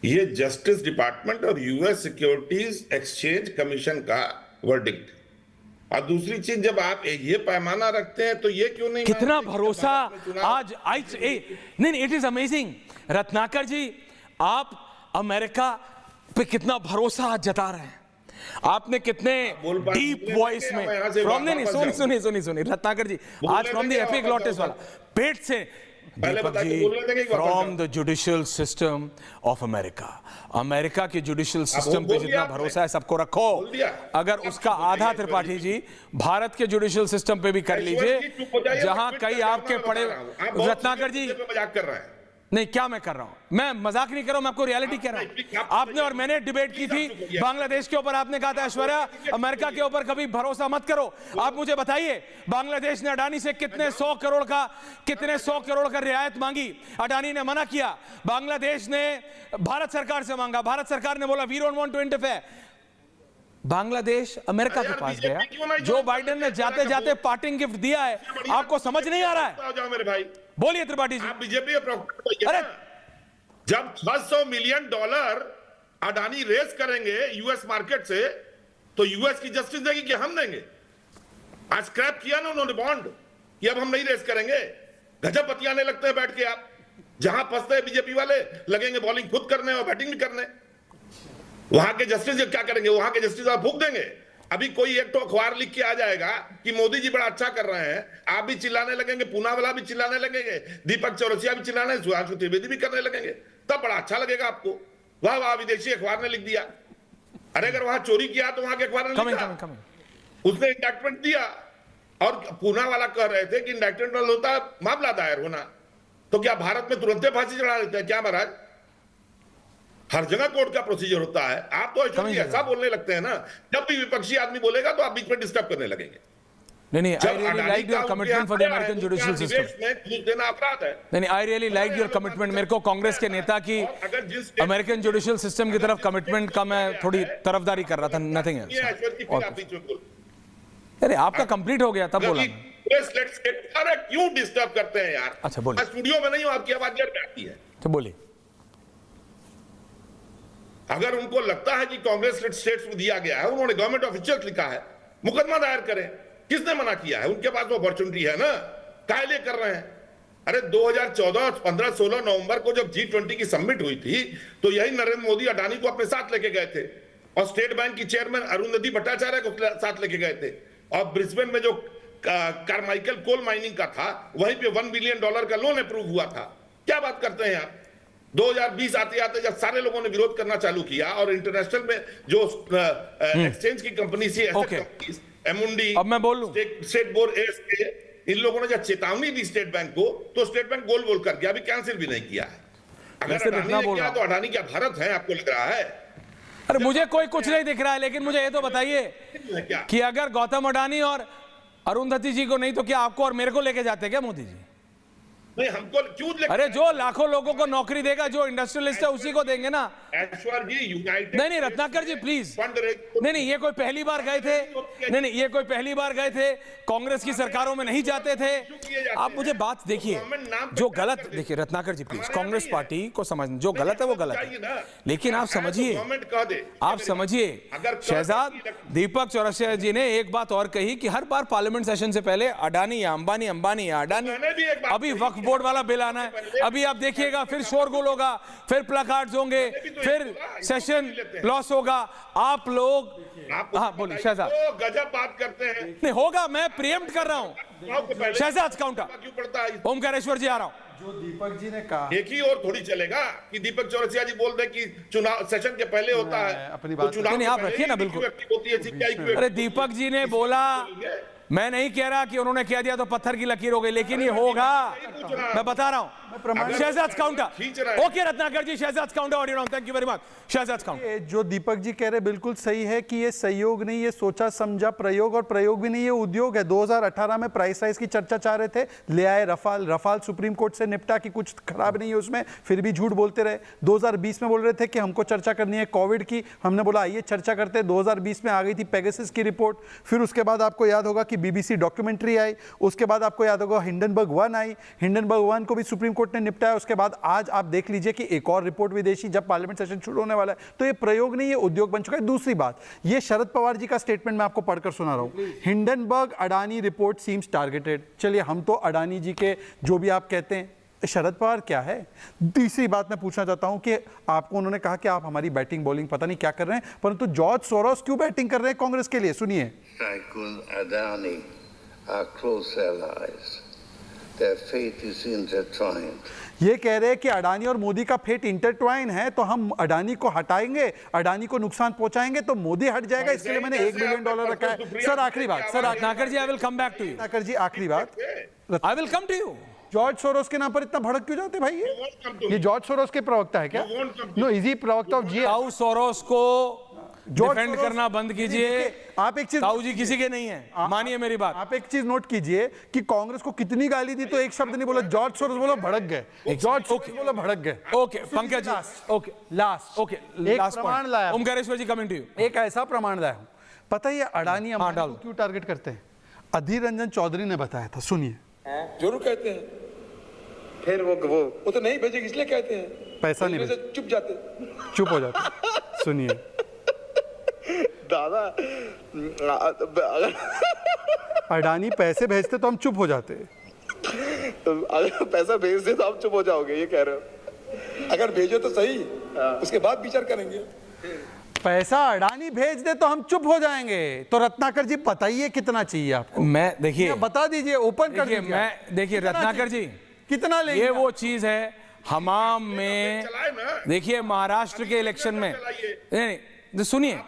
ये जस्टिस डिपार्टमेंट और यूएस सिक्योरिटीज एक्सचेंज कमीशन का वर्डिक्ट। और दूसरी चीज, जब आप ये पैमाना रखते हैं तो ये क्यों नहीं, कितना भरोसा आज नहीं, इट इज अमेजिंग। रत्नाकर जी, आप अमेरिका पे कितना भरोसा आज जता रहे हैं। आपने कितने डीप वॉइस में सुनिए रत्नाकर जी, आज फ्रॉम द एपिग्लॉटिस वाला पेट से, from the judicial system of America के जुडिशियल सिस्टम पे जितना भरोसा है सबको रखो। अगर उसका आधा, त्रिपाठी जी, भारत के जुडिशियल सिस्टम पे भी कर लीजिए, जहां कई आपके पड़े। रत्नाकर जी, नहीं, क्या मैं कर रहा हूं? मैं मजाक नहीं कर रहा हूं, मैं आपको रियलिटी कह रहा हूं। आपने और मैंने डिबेट की थी बांग्लादेश के ऊपर, आपने कहा था ऐश्वर्या अमेरिका के ऊपर कभी भरोसा मत करो। आप मुझे बताइए, बांग्लादेश ने अडानी से कितने 100 करोड़ का रियायत मांगी, अडानी ने मना किया। बांग्लादेश ने भारत सरकार से मांगा, भारत सरकार ने बोला we don't want to interfere. Bangladesh America के पास गया, जो बाइडेन ने जाते जाते पार्टिंग गिफ्ट दिया है। आपको समझ नहीं आ रहा है? जाओ मेरे भाई, बोलिए त्रिपाठी जी। आप बीजेपी अरे जब $600 मिलियन अडानी रेस करेंगे यूएस मार्केट से, तो यूएस की जस्टिस देगी कि हम देंगे? आज स्क्रैप किया ना उन्होंने बॉन्ड कि अब हम नहीं रेस करेंगे। गजब बतियाने लगते हैं बैठ के आप। जहां फंसते हैं बीजेपी वाले, लगेंगे बॉलिंग खुद करने और बैटिंग भी करने। वहां के जस्टिस क्या करेंगे? वहां के जस्टिस आप फूंक देंगे। अभी कोई एक तो अखबार लिख के आ जाएगा कि मोदी जी बड़ा अच्छा कर रहे हैं, आप भी चिल्लाने लगेंगे, पूना वाला भी चिल्लाने लगेंगे, दीपक चौरसिया भी चिल्लाने, सुधांशु त्रिवेदी भी करने लगेंगे, तब बड़ा अच्छा लगेगा आपको। वाह वाह, विदेशी अखबार ने लिख दिया। अरे अगर वहां चोरी किया तो वहां के अखबार ने लिखा, उसने इंडक्टमेंट दिया। और पूना वाला कह रहे थे कि इंडक्टमेंट होता है मामला दायर होना, तो क्या भारत में तुरंत फांसी चढ़ा देते हैं क्या महाराज? हर जगह कोर्ट का प्रोसीजर होता है। आप तो ऐसा बोलने लगते हैं ना, जब भी विपक्षी आदमी बोलेगा तो आप बीच में डिस्टर्ब करने लगेंगे। नहीं, I really liked your commitment for the American judicial system. देना अपराध है। नहीं, I really liked your commitment. मेरे को कांग्रेस के नेता की अमेरिकन जुडिशियल सिस्टम की तरफ कमिटमेंट का मैं थोड़ी तरफदारी कर रहा था, नथिंग एल्स। अरे आपका कंप्लीट हो गया तब बोला। अरे क्यों डिस्टर्ब करते हैं यार? अच्छा बोलिए। स्टूडियो में नहीं हूं, आपकी आवाज जर में आती है। तो बोलिए। अगर उनको लगता है कि कांग्रेस स्टेट्स में दिया गया है, उन्होंने गवर्नमेंट ऑफिशियल लिखा है, मुकदमा दायर करें। किसने मना किया है? उनके पास अपॉर्चुनिटी है ना, काहे लिए कर रहे हैं? अरे 2014, 15, 16 नवंबर को जब G20 की समिट हुई थी, तो यही नरेंद्र मोदी अडानी को अपने साथ लेके गए थे, और स्टेट बैंक की चेयरमैन अरुंधति भट्टाचार्य को साथ लेके गए थे, और ब्रिस्बेन में जो कार्माइकल कोल माइनिंग का था, वहीं पे $1 बिलियन का लोन अप्रूव हुआ था। क्या बात करते हैं आप? 2020 आते आते जब सारे लोगों ने विरोध करना चालू किया, और इंटरनेशनल में जो एक्सचेंज की कंपनी थी एमुंडी, अब मैं बोल लूं, स्टेट बोर्ड ASK, इन लोगों ने जब चेतावनी दी स्टेट बैंक को, तो स्टेट बैंक गोल बोल कर गया, अभी कैंसिल भी नहीं किया है। अगर अडानी ने किया तो अडानी क्या भारत है आपको लग रहा है? अरे मुझे कोई कुछ नहीं दिख रहा है, लेकिन मुझे ये तो बताइए कि अगर गौतम अडानी और अरुंधति जी को नहीं तो क्या आपको और मेरे को लेके जाते क्या मोदी जी? नहीं, हमको क्यों? अरे जो लाखों लोगों को नौकरी देगा, जो इंडस्ट्रियलिस्ट है उसी को देंगे ना। ऐश्वर्य जी, यूनाइटेड नहीं रत्नाकर जी प्लीज, नहीं ये कोई पहली बार गए थे, नहीं ये कोई पहली बार गए थे, कांग्रेस की सरकारों में नहीं जाते थे। आप मुझे बात देखिए, जो गलत, देखिए रत्नाकर जी प्लीज, कांग्रेस पार्टी को समझ, जो गलत है वो गलत है, लेकिन आप समझिए शहजाद दीपक चौरसिया जी ने एक बात और कही कि हर बार पार्लियामेंट सेशन से पहले अडानी या अंबानी, अंबानी या अडानी। अभी वक्फ बोर्ड वाला बिल आना है, अभी आप देखिएगा फिर शोरगुल होगा, फिर प्लकार्ड्स होंगे, फिर सेशन लॉस होगा। आप लोग, हाँ बोलिए शहजाद। गजब बात करते हैं। नहीं होगा, मैं प्रीएम्प्ट कर रहा हूं। शहजाद काउंटर, क्यों पड़ता है? ओमकारेश्वर जी आ रहा हूं। जो दीपक जी ने कहा, एक ही और थोड़ी चलेगा कि दीपक चौरसिया जी बोल दे कि चुनाव सेशन के पहले होता है, अपनी तो बात चुनाव नहीं, आप रखिए ना, बिल्कुल। अरे दीपक जी ने बोला, मैं नहीं कह रहा कि उन्होंने कह दिया तो पत्थर की लकीर हो गई, लेकिन ये होगा, मैं बता रहा हूं। Shehzad counter, okay Ratnakar ji, Shehzad counter audio on, thank you very much. Shehzad counter, जो दीपक जी कह रहे बिल्कुल सही है कि ये सहयोग नहीं, ये सोचा समझा प्रयोग, और प्रयोग भी नहीं, ये उद्योग है। 2018 में प्राइस राइज की चर्चा चाह रहे थे, ले आए रफाल सुप्रीम कोर्ट से निपटा कि कुछ खराब नहीं है उसमें, फिर भी झूठ बोलते रहे। 2020 में बोल रहे थे कि हमको चर्चा करनी है कोविड की, हमने बोला आइए चर्चा करते हैं। 2020 में आ गई थी पेगासस की रिपोर्ट, फिर उसके बाद आपको याद होगा कि BBC डॉक्यूमेंट्री आई, उसके बाद आपको याद होगा हिंडनबर्ग 1 आई, हिंडनबर्ग 1 को भी सुप्रीम कोर्ट ने निपटाया। उसके बाद आज आप देख लीजिए कि एक और रिपोर्ट विदेशी, जब पार्लियामेंट सेशन शुरू होने वाला है। तो ये प्रयोग नहीं, ये उद्योग बन चुका है। दूसरी बात, ये शरद पवार जी का स्टेटमेंट मैं आपको पढ़कर सुना रहा हूं, Hindenburg Adani report seems targeted. चलिए, हम तो अडानी जी के जो भी आप कहते हैं, शरद पवार क्या है? तीसरी बात मैं पूछना चाहता हूं कि आपको उन्होंने कहा कि आप हमारी बैटिंग बॉलिंग पता नहीं क्या कर रहे हैं, परंतु जॉर्ज सोरोस क्यों बैटिंग कर रहे हैं कांग्रेस के लिए? सुनिए। Adani are close allies. Their fate is intertwined. ये कह रहे हैं कि अडानी और मोदी का फेट इंटरट्वाइन है, तो हम अडानी को हटाएंगे, अडानी को नुकसान पहुंचाएंगे तो मोदी हट जाएगा, इसके लिए मैंने $1 बिलियन रखा है। सर आखिरी बात, sir Ratnakar ji, I will come back to you. Ratnakar ji आखिरी बात, I will come to you. George Soros के नाम पर इतना भड़क क्यों जाते भाई? won't come to ये me. जॉर्ज सोरोस के प्रवक्ता है क्या? You won't come to no, easy प्रवक्ता ऑफ जी। ताऊ सोरोस को डिफेंड सोरोस- करना बंद कीजिए। आप एक चीज, ताऊ जी किसी के नहीं है, मानिए मेरी बात। आप एक चीज नोट कीजिए कि कांग्रेस को कितनी गाली दी तो एक शब्द नहीं बोला। जॉर्ज सोरोस बोला भड़क गए, जॉर्ज सोरोस बोला भड़क गए। Okay Pankaj ji, okay last okay एक लास्ट प्रमाण लाया, ओमकारेश्वर जी कमिंग टू यू। एक ऐसा प्रमाण लाया हूं। पता है ये अडानी अंबानी डाल को क्यों टारगेट करते हैं? अधीर रंजन चौधरी ने बताया था, सुनिए। जरूर कहते हैं, फिर वो तो नहीं भेजेगी इसलिए कहते हैं, पैसा नहीं वैसे चुप जाते। चुप हो जाते। सुनिए, दादा अगर अडानी पैसे भेजते तो हम चुप हो जाते। पैसा भेज दे तो आप चुप हो जाओगे, ये कह रहे हो? अगर भेजो तो सही, उसके बाद विचार करेंगे। पैसा अडानी भेज दे तो हम चुप हो जाएंगे। तो रत्नाकर जी बताइए कितना चाहिए आपको? मैं देखिए, बता दीजिए, ओपन कर देखिए दीजिए। मैं देखिए रत्नाकर जी, कितना लेंगे? ये वो चीज है हमाम में। चलाए ना। देखिए महाराष्ट्र के इलेक्शन में, नहीं नहीं सुनिए,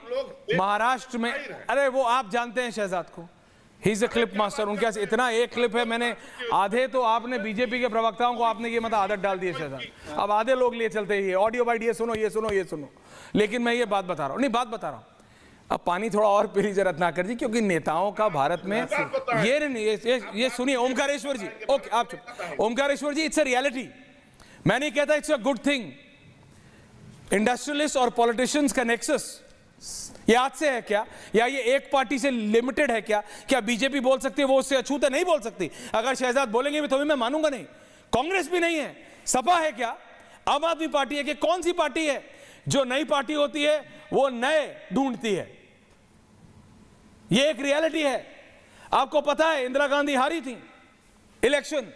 महाराष्ट्र में, अरे वो आप जानते हैं शहजाद को, he is a clip master. उनके पास इतना एक क्लिप है, मैंने आधे तो आपने बीजेपी के प्रवक्ताओं को आपने ये मतलब आदत डाल दी है शहजाद। अब आधे लोग लिए चलते ही ऑडियो बाइट, ये सुनो ये सुनो ये सुनो। लेकिन मैं ये बात बता रहा हूँ, नहीं बात बता रहा हूँ, अब पानी थोड़ा और पी लीजिए रत्नाकर जी, क्योंकि नेताओं का भारत में ये नहीं, ये सुनिए ओमकारेश्वर जी, ओके आप चुप। ओमकारेश्वर जी, इट्स अ रियलिटी। मैं नहीं कहता it's a good thing. Industrialist और पॉलिटिशियंस का नेक्सस ये आज से है क्या, या ये एक पार्टी से लिमिटेड है क्या? क्या बीजेपी बोल सकती है वो उससे अछूत है? नहीं बोल सकती। अगर शहजाद बोलेंगे भी तो भी मैं मानूंगा नहीं। कांग्रेस भी नहीं है, सपा है क्या, आम आदमी पार्टी है कि कौन सी पार्टी है जो नई पार्टी होती है वो नए ढूंढती है? ये एक रियलिटी है। आपको पता है इंदिरा गांधी हारी थी इलेक्शन,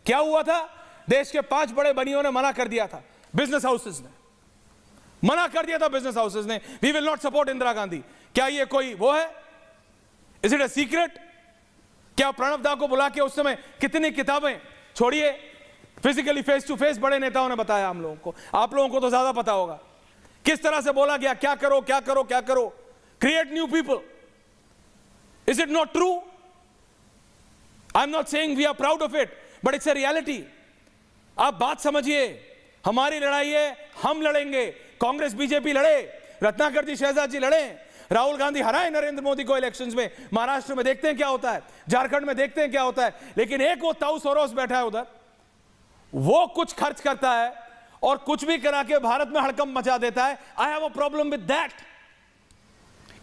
क्या हुआ था? देश के 5 बड़े बनियों ने मना कर दिया था, बिजनेस हाउसेस ने मना कर दिया था, बिजनेस हाउसेस ने, we will not support Indira Gandhi. क्या ये कोई वो है? Is it a secret? क्या प्रणब दा को बुला के उस समय कितनी किताबें, छोड़िए फिजिकली फेस टू फेस बड़े नेताओं ने बताया हम लोगों को, आप लोगों को तो ज्यादा पता होगा किस तरह से बोला गया, क्या करो क्या करो क्या करो, create new people. Is it not true? I am not saying we are proud of it, but it's a reality. आप बात समझिए, हमारी लड़ाई है, हम लड़ेंगे, कांग्रेस बीजेपी लड़े, रत्नाकर जी शहजाद जी लड़े, राहुल गांधी हराए नरेंद्र मोदी को इलेक्शंस में, महाराष्ट्र में देखते हैं क्या होता है, झारखंड में देखते हैं क्या होता है। लेकिन एक वो ताऊ सोरोस बैठा है उधर, वो कुछ खर्च करता है और कुछ भी करा के भारत में हड़कंप मचा देता है। I have a problem with that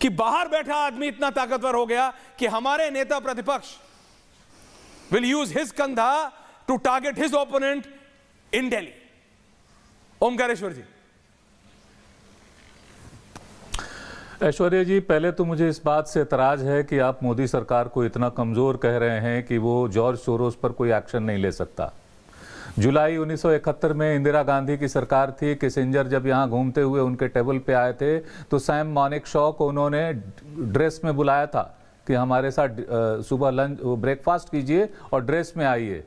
कि बाहर बैठा आदमी इतना ताकतवर हो गया कि हमारे नेता प्रतिपक्ष विल यूज हिज कंधा to target his opponent in Delhi. Omkareshwar ji. Aishwarya ji, पहले तो मुझे इस बात से एतराज है कि आप मोदी सरकार को इतना कमजोर कह रहे हैं कि वो जॉर्ज सोरोस पर कोई एक्शन नहीं ले सकता। जुलाई 1971 में इंदिरा गांधी की सरकार थी, किसिंजर जब यहाँ घूमते हुए उनके टेबल पे आए थे तो सैम मानेकशॉ को उन्होंने ड्रेस में बुलाया था कि हमारे साथ सुबह लंच ब्रेकफास्ट कीजिए और ड्रेस में आइए।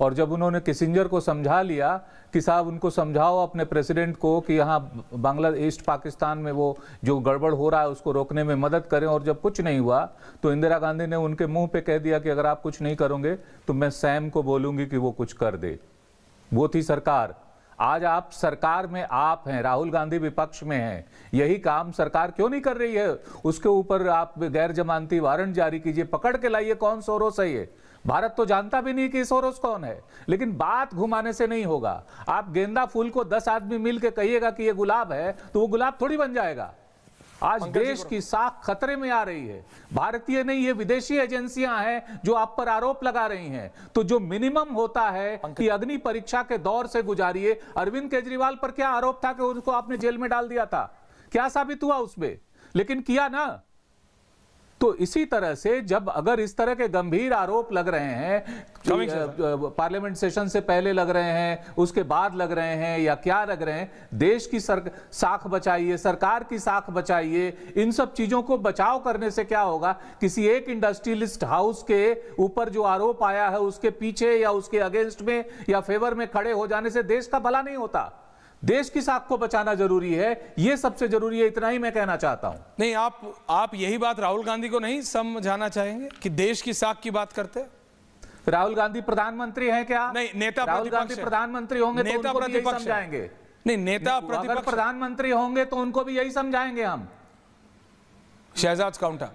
और जब उन्होंने किसिंजर को समझा लिया कि साहब उनको समझाओ अपने प्रेसिडेंट को कि यहाँ बांग्लादेश ईस्ट पाकिस्तान में वो जो गड़बड़ हो रहा है उसको रोकने में मदद करें, और जब कुछ नहीं हुआ तो इंदिरा गांधी ने उनके मुंह पे कह दिया कि अगर आप कुछ नहीं करोगे तो मैं सैम को बोलूंगी कि वो कुछ कर दे। वो थी सरकार। आज आप सरकार में आप हैं, राहुल गांधी विपक्ष में हैं, यही काम सरकार क्यों नहीं कर रही है? उसके ऊपर आप गैर जमानती वारंट जारी कीजिए, पकड़ के लाइए कौन सोरोस है ये। भारत तो जानता भी नहीं कि सोरोस कौन है, लेकिन बात घुमाने से नहीं होगा। आप गेंदा फूल को 10 आदमी मिल के कहिएगा कि ये गुलाब है तो वो गुलाब थोड़ी बन जाएगा। आज देश की साख खतरे में आ रही है। भारतीय नहीं, ये विदेशी एजेंसियां हैं जो आप पर आरोप लगा रही हैं। तो जो मिनिमम होता है कि अग्नि परीक्षा के दौर से गुजारिए। अरविंद केजरीवाल पर क्या आरोप था कि उनको आपने जेल में डाल दिया था? क्या साबित हुआ उसमें? लेकिन किया ना। तो इसी तरह से जब अगर इस तरह के गंभीर आरोप लग रहे हैं, पार्लियामेंट सेशन से पहले लग रहे हैं, उसके बाद लग रहे हैं, या क्या लग रहे हैं, देश की साख बचाइए, सरकार की साख बचाइए। इन सब चीजों को बचाव करने से क्या होगा? किसी एक इंडस्ट्रियलिस्ट हाउस के ऊपर जो आरोप आया है उसके पीछे या उसके अगेंस्ट में या फेवर में खड़े हो जाने से देश का भला नहीं होता। देश की साख को बचाना जरूरी है, यह सबसे जरूरी है। इतना ही मैं कहना चाहता हूं। नहीं, आप यही बात राहुल गांधी को नहीं समझाना चाहेंगे कि देश की साख की बात करते हैं? राहुल गांधी प्रधानमंत्री हैं क्या? नहीं, नेता राहुल प्रतिपक्ष गांधी है। प्रधानमंत्री होंगे तो नेता उनको भी यही प्रतिपक्ष है। समझाएंगे। नहीं, नेता अगर प्रतिपक्ष प्रधानमंत्री होंगे तो उनको भी यही समझाएंगे हम। Shahzad counter,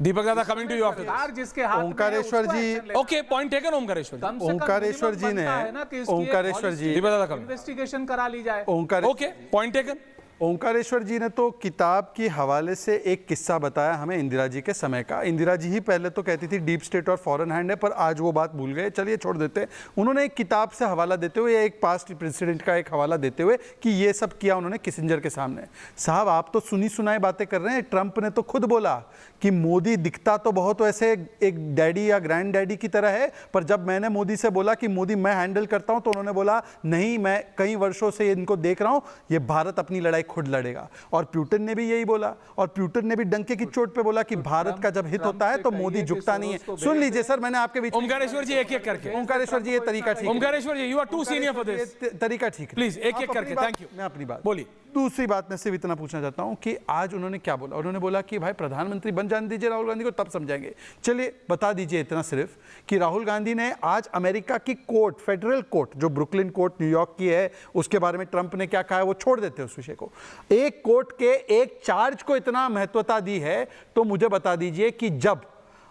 Deepak dada coming to you after सरकार जिसके हाथ में है, ओंकारेश्वर उसको जी, action लेना ओके, पॉइंट टेकन ओमकारेश्वर जी। कम से कम ओंकारेश्वर जी minimum ने, बनता है ना कि इसकी ओंकारेश्वर जी, दीपक दादा कमिंग, इन्वेस्टिगेशन करा ली जाए। Okay, point taken. Omkareshwar ji ने तो किताब के हवाले से एक किस्सा बताया हमें इंदिरा जी के समय का। इंदिरा जी ही पहले तो कहती थी डीप स्टेट और फॉरेन हैंड है, पर आज वो बात भूल गए, चलिए छोड़ देते हैं। उन्होंने एक किताब से हवाला देते हुए, एक पास्ट प्रेसिडेंट का एक हवाला देते हुए कि ये सब किया उन्होंने किसिंजर के सामने। साहब, आप तो सुनी सुनाई बातें कर रहे हैं। ट्रंप ने तो खुद बोला कि मोदी दिखता तो बहुत वैसे एक डैडी या ग्रैंड डैडी की तरह है, पर जब मैंने मोदी से बोला कि मोदी मैं हैंडल करता हूं, तो उन्होंने बोला नहीं, मैं कई वर्षों से इनको देख रहा हूं, ये भारत अपनी लड़ाई खुद लड़ेगा। और प्यूटन ने भी यही बोला, और प्यूटन ने भी डंके की चोट पे बोला कि भारत का जब हित होता है तो मोदी झुकता नहीं है। सुन लीजिए सर, मैंने आपके बीच ओमकारेश्वर जी एक एक करके। ओंकारेश्वर जी, ये तरीका ठीक है। Omkareshwar ji, you are too senior for this, ये तरीका ठीक है। प्लीज एक एक करके। Thank you. मैं अपनी बात बोलिए। दूसरी बात मैं सिर्फ इतना पूछना चाहता हूं कि आज उन्होंने क्या बोला। उन्होंने बोला कि भाई प्रधानमंत्री बन जाने दीजिए राहुल गांधी को, तब समझेंगे। चलिए बता दीजिए इतना सिर्फ कि राहुल गांधी ने आज अमेरिका की कोर्ट, फेडरल कोर्ट जो ब्रुकलिन कोर्ट न्यूयॉर्क की है, उसके बारे में ट्रंप ने क्या कहा है वो छोड़ देते हैं उस विषय को। एक कोर्ट के एक चार्ज को इतना महत्वता दी है, तो मुझे बता दीजिए कि जब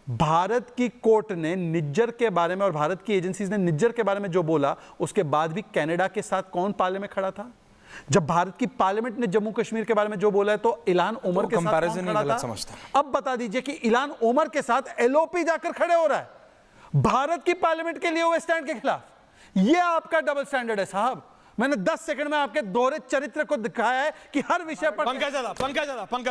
भारत की कोर्ट ने निज्जर के बारे में और भारत की एजेंसीज ने निज्जर के बारे में जो बोला, उसके बाद भी कनाडा के साथ कौन पाले में खड़ा था? जब भारत की पार्लियामेंट ने जम्मू कश्मीर के बारे में जो बोला है, तो इलान उमर के साथ कंपैरिजन कौन ही खड़ा गलत था? समझता। अब बता दीजिए कि इलान उमर के साथ एलओपी जाकर खड़े हो रहा है भारत की पार्लियामेंट के लिए हुए स्टैंड के खिलाफ। यह आपका डबल स्टैंडर्ड है साहब। मैंने 10 सेकंड में आपके दोहरे चरित्र को दिखाया है कि हर विषय पर। Pankaj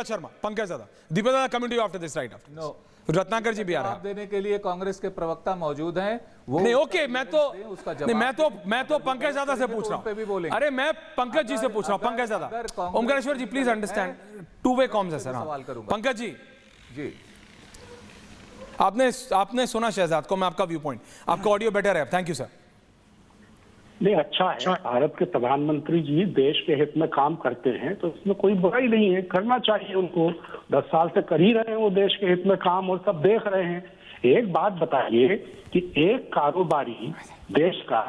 Sharma, Pankaj dada, Deepak dada coming to you after this, right after. No, Ratnakar ji भी आ रहा जवाब देने के लिए कांग्रेस के प्रवक्ता मौजूद हैं। वो नहीं, ओके, मैं तो उसका नहीं, मैं तो पंकज दादा से पूछ रहा हूं। अरे मैं पंकज जी से पूछ रहा हूं, Pankaj dada. Omkareshwar ji please understand, two way comms है सर। सवाल करूंगा। पंकज जी, जी, आपने सुना शहजाद को, मैं आपका व्यू पॉइंट, आपका ऑडियो बेटर है। Thank you sir. नहीं, अच्छा है, भारत के प्रधानमंत्री जी देश के हित में काम करते हैं, तो इसमें कोई बुराई नहीं है, करना चाहिए उनको। 10 साल से कर ही रहे हैं वो देश के हित में काम, और सब देख रहे हैं। एक बात बताइए कि एक कारोबारी देश का,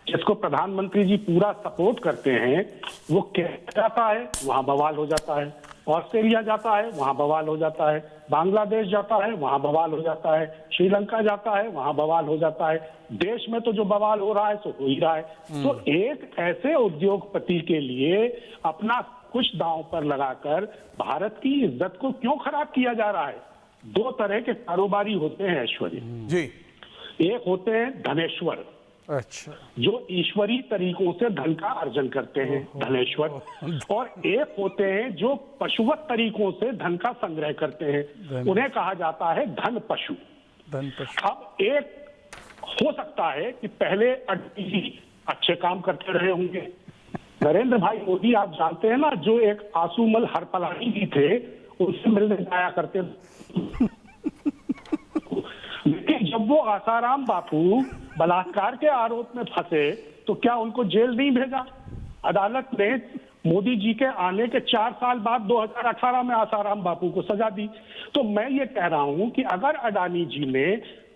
जिसको प्रधानमंत्री जी पूरा सपोर्ट करते हैं, वो क्या जाता है, वहां बवाल हो जाता है। ऑस्ट्रेलिया जाता है, वहां बवाल हो जाता है। बांग्लादेश जाता है, वहां बवाल हो जाता है। श्रीलंका जाता है, वहां बवाल हो जाता है। देश में तो जो बवाल हो रहा है सो हो ही रहा है। तो एक ऐसे उद्योगपति के लिए अपना कुछ दांव पर लगाकर भारत की इज्जत को क्यों खराब किया जा रहा है? 2 तरह के कारोबारी होते हैं ऐश्वर्य जी। एक होते हैं धनेश्वर, अच्छा, जो ईश्वरीय तरीकों से धन का अर्जन करते हैं, धनेश्वर। और एक होते हैं जो पशुवत तरीकों से धन का संग्रह करते हैं, उन्हें कहा जाता है धन पशु। अब एक हो सकता है कि पहले अटली जी अच्छे काम करते रहे होंगे। नरेंद्र भाई मोदी आप जानते हैं ना, जो एक आंसूमल हरपलानी जी थे, उनसे मिलने जाया करते थे। लेकिन जब वो आसाराम बापू बलात्कार के आरोप में फंसे, तो क्या उनको जेल नहीं भेजा? अदालत ने मोदी जी के आने के 4 साल बाद 2018 में आसाराम बापू को सजा दी। तो मैं ये कह रहा हूं कि अगर अडानी जी ने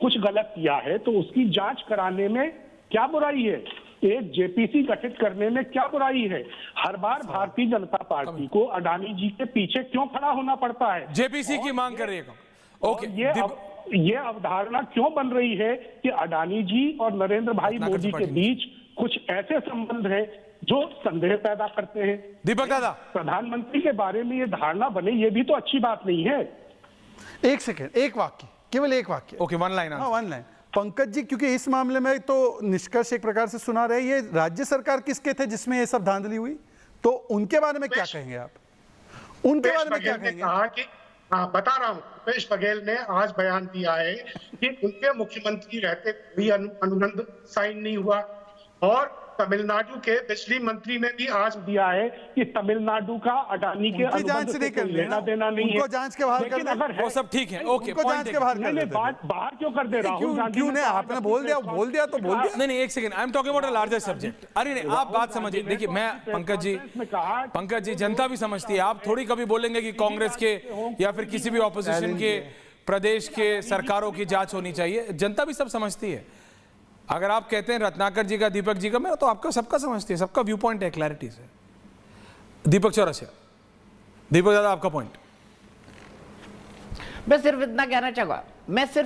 कुछ गलत किया है तो उसकी जांच कराने में क्या बुराई है? एक जेपीसी गठित करने में क्या बुराई है? हर बार भारतीय जनता पार्टी को अडानी जी के पीछे क्यों खड़ा होना पड़ता है? जेपीसी की मांग कर रही है। ओके, ये अवधारणा क्यों बन रही है कि अडानी जी और नरेंद्र भाई मोदी के बीच कुछ ऐसे संबंध हैं जो संदेह पैदा करते हैं? दीपक दादा, प्रधानमंत्री के बारे में ये धारणा बने, ये भी तो अच्छी बात नहीं है। एक सेकेंड, एक वाक्य, केवल एक वाक्य। Okay, 1 line. हाँ, 1 लाइन। पंकज जी, क्योंकि इस मामले में तो निष्कर्ष एक प्रकार से सुना रहे, ये राज्य सरकार किसके थे जिसमें ये सब धांधली हुई, तो उनके बारे में क्या कहेंगे आप? उनके बारे में क्या कहेंगे? कहा कि हाँ, बता रहा हूँ, भूपेश बघेल ने आज बयान दिया है कि उनके मुख्यमंत्री रहते कोई अनुबंध साइन नहीं हुआ। और तमिलनाडु के बिजली मंत्री ने भी आज दिया है कि तमिलनाडु का अडानी के जांच नहीं कर लेना देना नहीं है। उनको जांच के बाहर कर दे, वो सब ठीक है। ओके, उनको जांच के बाहर कर दे। बाहर क्यों कर दे? राहुल गांधी क्यों नहीं? आपने बोल दिया तो बोल दिया। नहीं, एक second, I am talking about a larger subject. अरे नहीं, आप बात समझिए। देखिए, मैं पंकज जी, जनता भी समझती है। आप थोड़ी कभी बोलेंगे कि कांग्रेस के या फिर किसी भी ऑपोजिशन के प्रदेश के सरकारों की जांच होनी चाहिए। जनता भी सब समझती है। अगर आप कहते हैं रत्नाकर जी का, दीपक जी का, मैं तो आपका सबका समझती है, सबका व्यू पॉइंट है क्लैरिटी से। दीपक चौरसिया, दीपक दादा आपका पॉइंट। मैं सिर्फ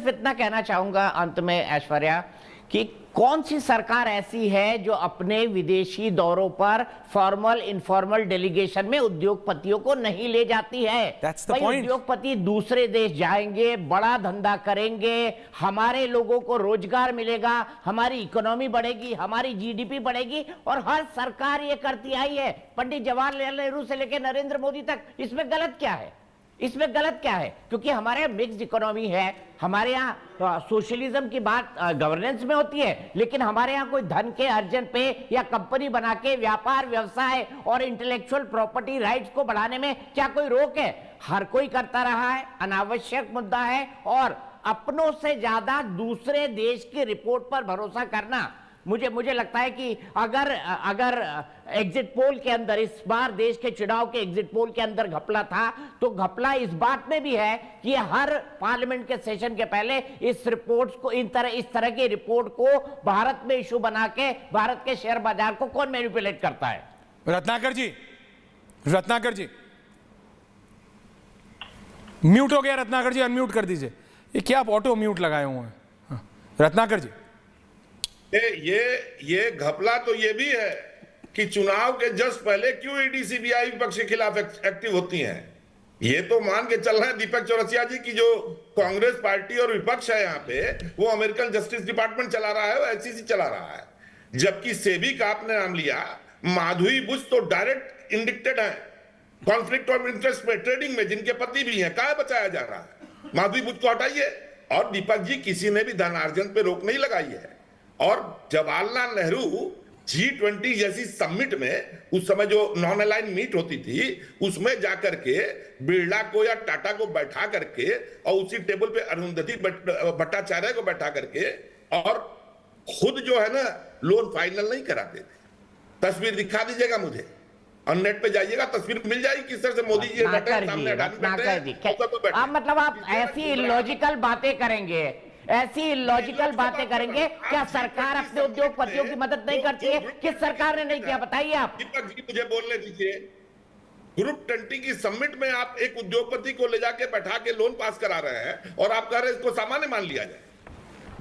इतना कहना चाहूंगा अंत में ऐश्वर्या कि कौन सी सरकार ऐसी है जो अपने विदेशी दौरों पर फॉर्मल इनफॉर्मल डेलीगेशन में उद्योगपतियों को नहीं ले जाती है। That's the भाई point. उद्योगपति दूसरे देश जाएंगे, बड़ा धंधा करेंगे, हमारे लोगों को रोजगार मिलेगा, हमारी इकोनॉमी बढ़ेगी, हमारी जीडीपी बढ़ेगी, और हर सरकार ये करती आई है, पंडित जवाहरलाल नेहरू से लेकर नरेंद्र मोदी तक। इसमें गलत क्या है? इसमें गलत क्या है? क्योंकि हमारे यहाँ मिक्स्ड इकोनॉमी है, हमारे यहाँ सोशलिज्म की बात गवर्नेंस में होती है, लेकिन हमारे यहाँ कोई धन के अर्जन पे या कंपनी बना के व्यापार व्यवसाय और इंटेलेक्चुअल प्रॉपर्टी राइट्स को बढ़ाने में क्या कोई रोक है? हर कोई करता रहा है, अनावश्यक मुद्दा है। और अपनों से ज्यादा दूसरे देश की रिपोर्ट पर भरोसा करना, मुझे लगता है कि अगर एग्जिट पोल के अंदर, इस बार देश के चुनाव के एग्जिट पोल के अंदर घपला था, तो घपला इस बात में भी है कि हर पार्लियामेंट के सेशन के पहले इस रिपोर्ट्स को, इस तरह की रिपोर्ट को भारत में इशू बना के भारत के शेयर बाजार को कौन मैनिपुलेट करता है? रत्नाकर जी म्यूट हो गया। रत्नाकर जी अनम्यूट कर दीजिए। ये क्या आप ऑटो म्यूट लगाए हुए हैं? हाँ। रत्नाकर जी, ये घपला तो ये भी है कि चुनाव के जस्ट पहले क्यों ईडी सीबीआई विपक्ष के खिलाफ एक्टिव होती हैं। ये तो मान के चल रहे हैं दीपक चौरसिया जी की जो कांग्रेस पार्टी और विपक्ष है यहाँ पे, वो अमेरिकन जस्टिस डिपार्टमेंट चला रहा है, वो एचसीसी चला रहा है। जबकि सेबी का आपने नाम लिया, माधुरी बुश तो डायरेक्ट इंडिक्टेड है कॉन्फ्लिक्ट ऑफ इंटरेस्ट में, ट्रेडिंग में, जिनके पति भी हैं। क्या बचाया जा रहा है? माधुरी बुश को हटाइए। और दीपक जी, किसी ने भी धनार्जन पे रोक नहीं लगाई है। और जवाहरलाल नेहरू G20 जैसी समिट में, उस समय जो नॉन अलाइन मीट होती थी, उसमें जाकर के बिरला को या टाटा को बैठा करके और उसी टेबल पे अरुंधति भट्टाचार्य को बैठा करके और खुद जो है ना लोन फाइनल नहीं कराते थे। तस्वीर दिखा दीजिएगा मुझे, और नेट पे जाइएगा, तस्वीर मिल जाएगी किस तरह से मोदी जी बैठे हैं सामने, मतलब आप ऐसी इलॉजिकल बातें करेंगे, क्या सरकार अपने उद्योगपतियों की मदद नहीं करती है? किस सरकार ने नहीं किया, बताइए आप। दीपक जी मुझे बोलने दीजिए। ग्रुप 20 की समिट में आप एक उद्योगपति को ले जाके बैठा के लोन पास करा रहे हैं और आप कह रहे हैं इसको सामान्य मान लिया जाए।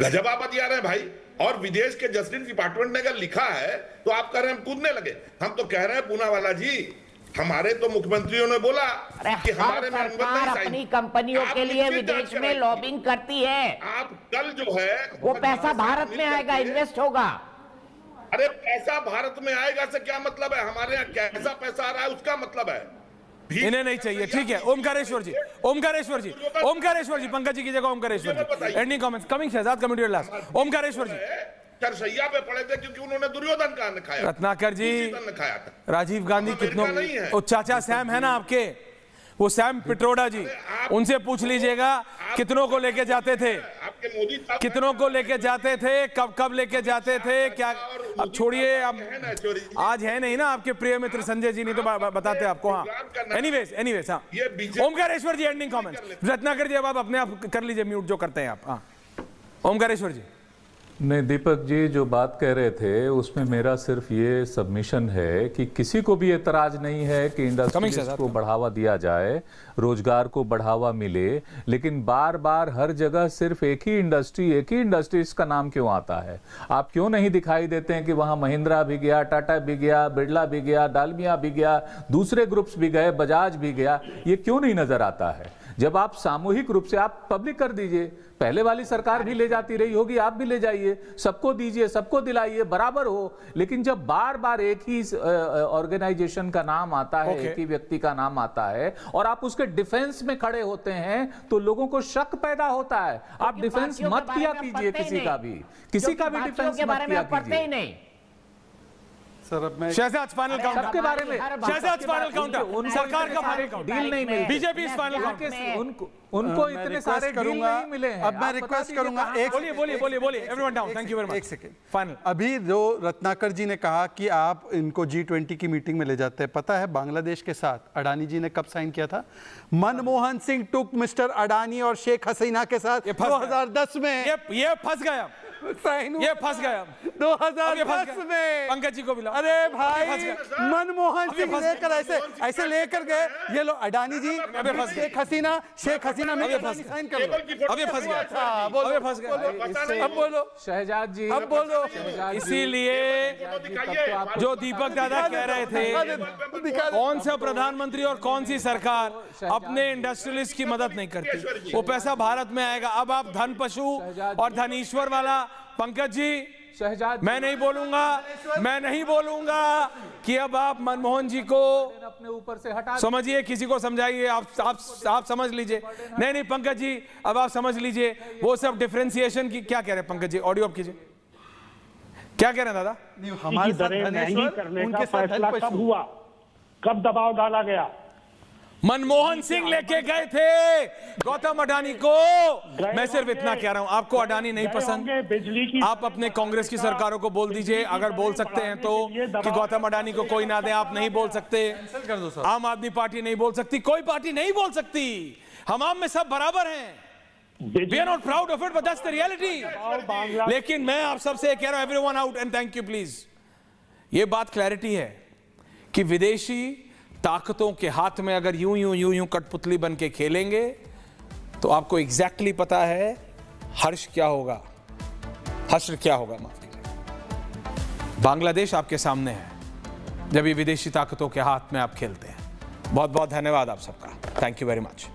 गजब आप बतिया रहे हैं भाई। और विदेश के जस्टिस डिपार्टमेंट ने अगर लिखा है तो आप कह रहे हैं हम कूदने लगे। हम तो कह रहे हैं पूनावाला जी, हमारे तो मुख्यमंत्रियों ने बोला कि हमारे में सरकार अपनी कंपनियों के लिए विदेश में लॉबिंग करती है। आप कल जो है वो पैसा भारत में आएगा, इन्वेस्ट होगा। अरे पैसा भारत में आएगा से क्या मतलब है? हमारे यहाँ कैसा पैसा आ रहा है उसका मतलब है। इन्हें नहीं चाहिए, ठीक है। ओमकारेश्वर जी, पंकज जी की जगह Omkareshwar ji, ending comments coming. Shahzad committee last. Omkareshwar ji चरसैया पे पड़े थे क्योंकि उन्होंने दुर्योधन का अन्न खाया। रत्नाकर जी, खाया था। राजीव गांधी कितनों, वो चाचा सैम है ना आपके, वो सैम पिट्रोडा जी, उनसे पूछ लीजिएगा कितनों को लेके जाते थे, आपके मोदी कितनों को लेके जाते थे, कब लेके जाते थे, क्या। अब छोड़िए, अब आज है नहीं ना आपके प्रिय मित्र संजय जी, नहीं तो बताते आपको। हाँ, एनीवेज हाँ। Omkareshwar ji ending comments. रत्नाकर जी अब आप अपने आप कर लीजिए म्यूट जो करते हैं आप। हाँ, ओमकारेश्वर जी। नहीं, दीपक जी जो बात कह रहे थे उसमें मेरा सिर्फ ये सबमिशन है कि किसी को भी एतराज नहीं है कि इंडस्ट्रीज को बढ़ावा दिया जाए, रोजगार को बढ़ावा मिले, लेकिन बार बार हर जगह सिर्फ एक ही इंडस्ट्री इसका नाम क्यों आता है? आप क्यों नहीं दिखाई देते हैं कि वहां महिंद्रा भी गया, टाटा भी गया, बिरला भी गया, डालमिया भी गया, दूसरे ग्रुप्स भी गए, बजाज भी गया? ये क्यों नहीं नजर आता है? जब आप सामूहिक रूप से आप पब्लिक कर दीजिए, पहले वाली सरकार भी ले जाती रही होगी, आप भी ले जाइए, सबको दीजिए, सबको दिलाइए, बराबर हो। लेकिन जब बार बार एक ही ऑर्गेनाइजेशन का नाम आता है, एक ही व्यक्ति का नाम आता है और आप उसके डिफेंस में खड़े होते हैं तो लोगों को शक पैदा होता है। आप डिफेंस मत किया कीजिए, किसी का भी डिफेंस मत किया कीजिए। सर अब मैं शहजाद फाइनल काउंटर सबके बारे में, शहजाद फाइनल काउंटर, सरकार का फाइनल काउंटर, डील नहीं मिली, बीजेपी इस फाइनल काउंटर, उनको इतने सारे डील नहीं मिले हैं। अब मैं रिक्वेस्ट करूंगा, एक बोलिए everyone down, thank you very much. एक सेकंड फाइनल। अभी जो रत्नाकर जी ने कहा कि आप इनको G20 की मीटिंग में ले जाते हैं, पता है बांग्लादेश के साथ अडानी जी ने कब साइन किया था? मनमोहन सिंह टुक मिस्टर अडानी और शेख हसीना के साथ 2010 में। ये फंस गया, साइन ये फंस गए हम। 2010 में। पंकज जी को भी लाओ। अरे भाई फंस गए। मनमोहन अभी सिंह फंस लेकर ऐसे लेकर गए, ये लो अडानी जी, फंस गए। शेख हसीना में अभी फंस गए। साइन कर लो। अब ये फंस गया। हाँ, बोलो, अब ये फंस गया। अब बोलो, शहजाद जी, अब बोलो। इसीलिए जो दीपक दादा कह रहे थे, दिखा दे। कौन सा प्रधानमंत्री और कौन सी सरकार अपने इंडस्ट्रियलिस्ट की मदद नहीं करती, वो पैसा भारत में आएगा। अब आप धन पशु और धनीश्वर वाला, पंकज जी शहजाद मैं नहीं बोलूंगा कि अब आप मनमोहन जी को अपने ऊपर से हटा समझिए, किसी को समझाइए, आप समझ लीजिए। नहीं पंकज जी अब आप समझ लीजिए, वो सब डिफरेंशिएशन की क्या कह रहे हैं पंकज जी, ऑडियो आप कीजिए, क्या कह रहे हैं दादा? हमारे साथ दरें महंगी धनेश्वर, करने का उनके साथ फैसला धन कब पशु। हुआ, कब दबाव डाला गया? मनमोहन सिंह लेके गए थे गौतम अडानी को। मैं सिर्फ इतना कह रहा हूं, आपको अडानी नहीं पसंद, बिजली की आप अपने कांग्रेस की सरकारों को बोल दीजिए, अगर बोल सकते हैं तो, कि गौतम अडानी को कोई ना दे। आप नहीं बोल सकते, कर दो सर। आम आदमी पार्टी नहीं बोल सकती, कोई पार्टी नहीं बोल सकती, हम आम में सब बराबर हैं। We are not proud of it, but that's the reality. लेकिन मैं आप सबसे कह रहा हूं, everyone out and thank you please. ये बात क्लैरिटी है कि विदेशी ताकतों के हाथ में अगर यूं कठपुतली बन के खेलेंगे तो आपको एग्जैक्टली पता है हश्र क्या होगा, माफ कीजिए। बांग्लादेश आपके सामने है जब ये विदेशी ताकतों के हाथ में आप खेलते हैं। बहुत बहुत धन्यवाद आप सबका, थैंक यू वेरी मच।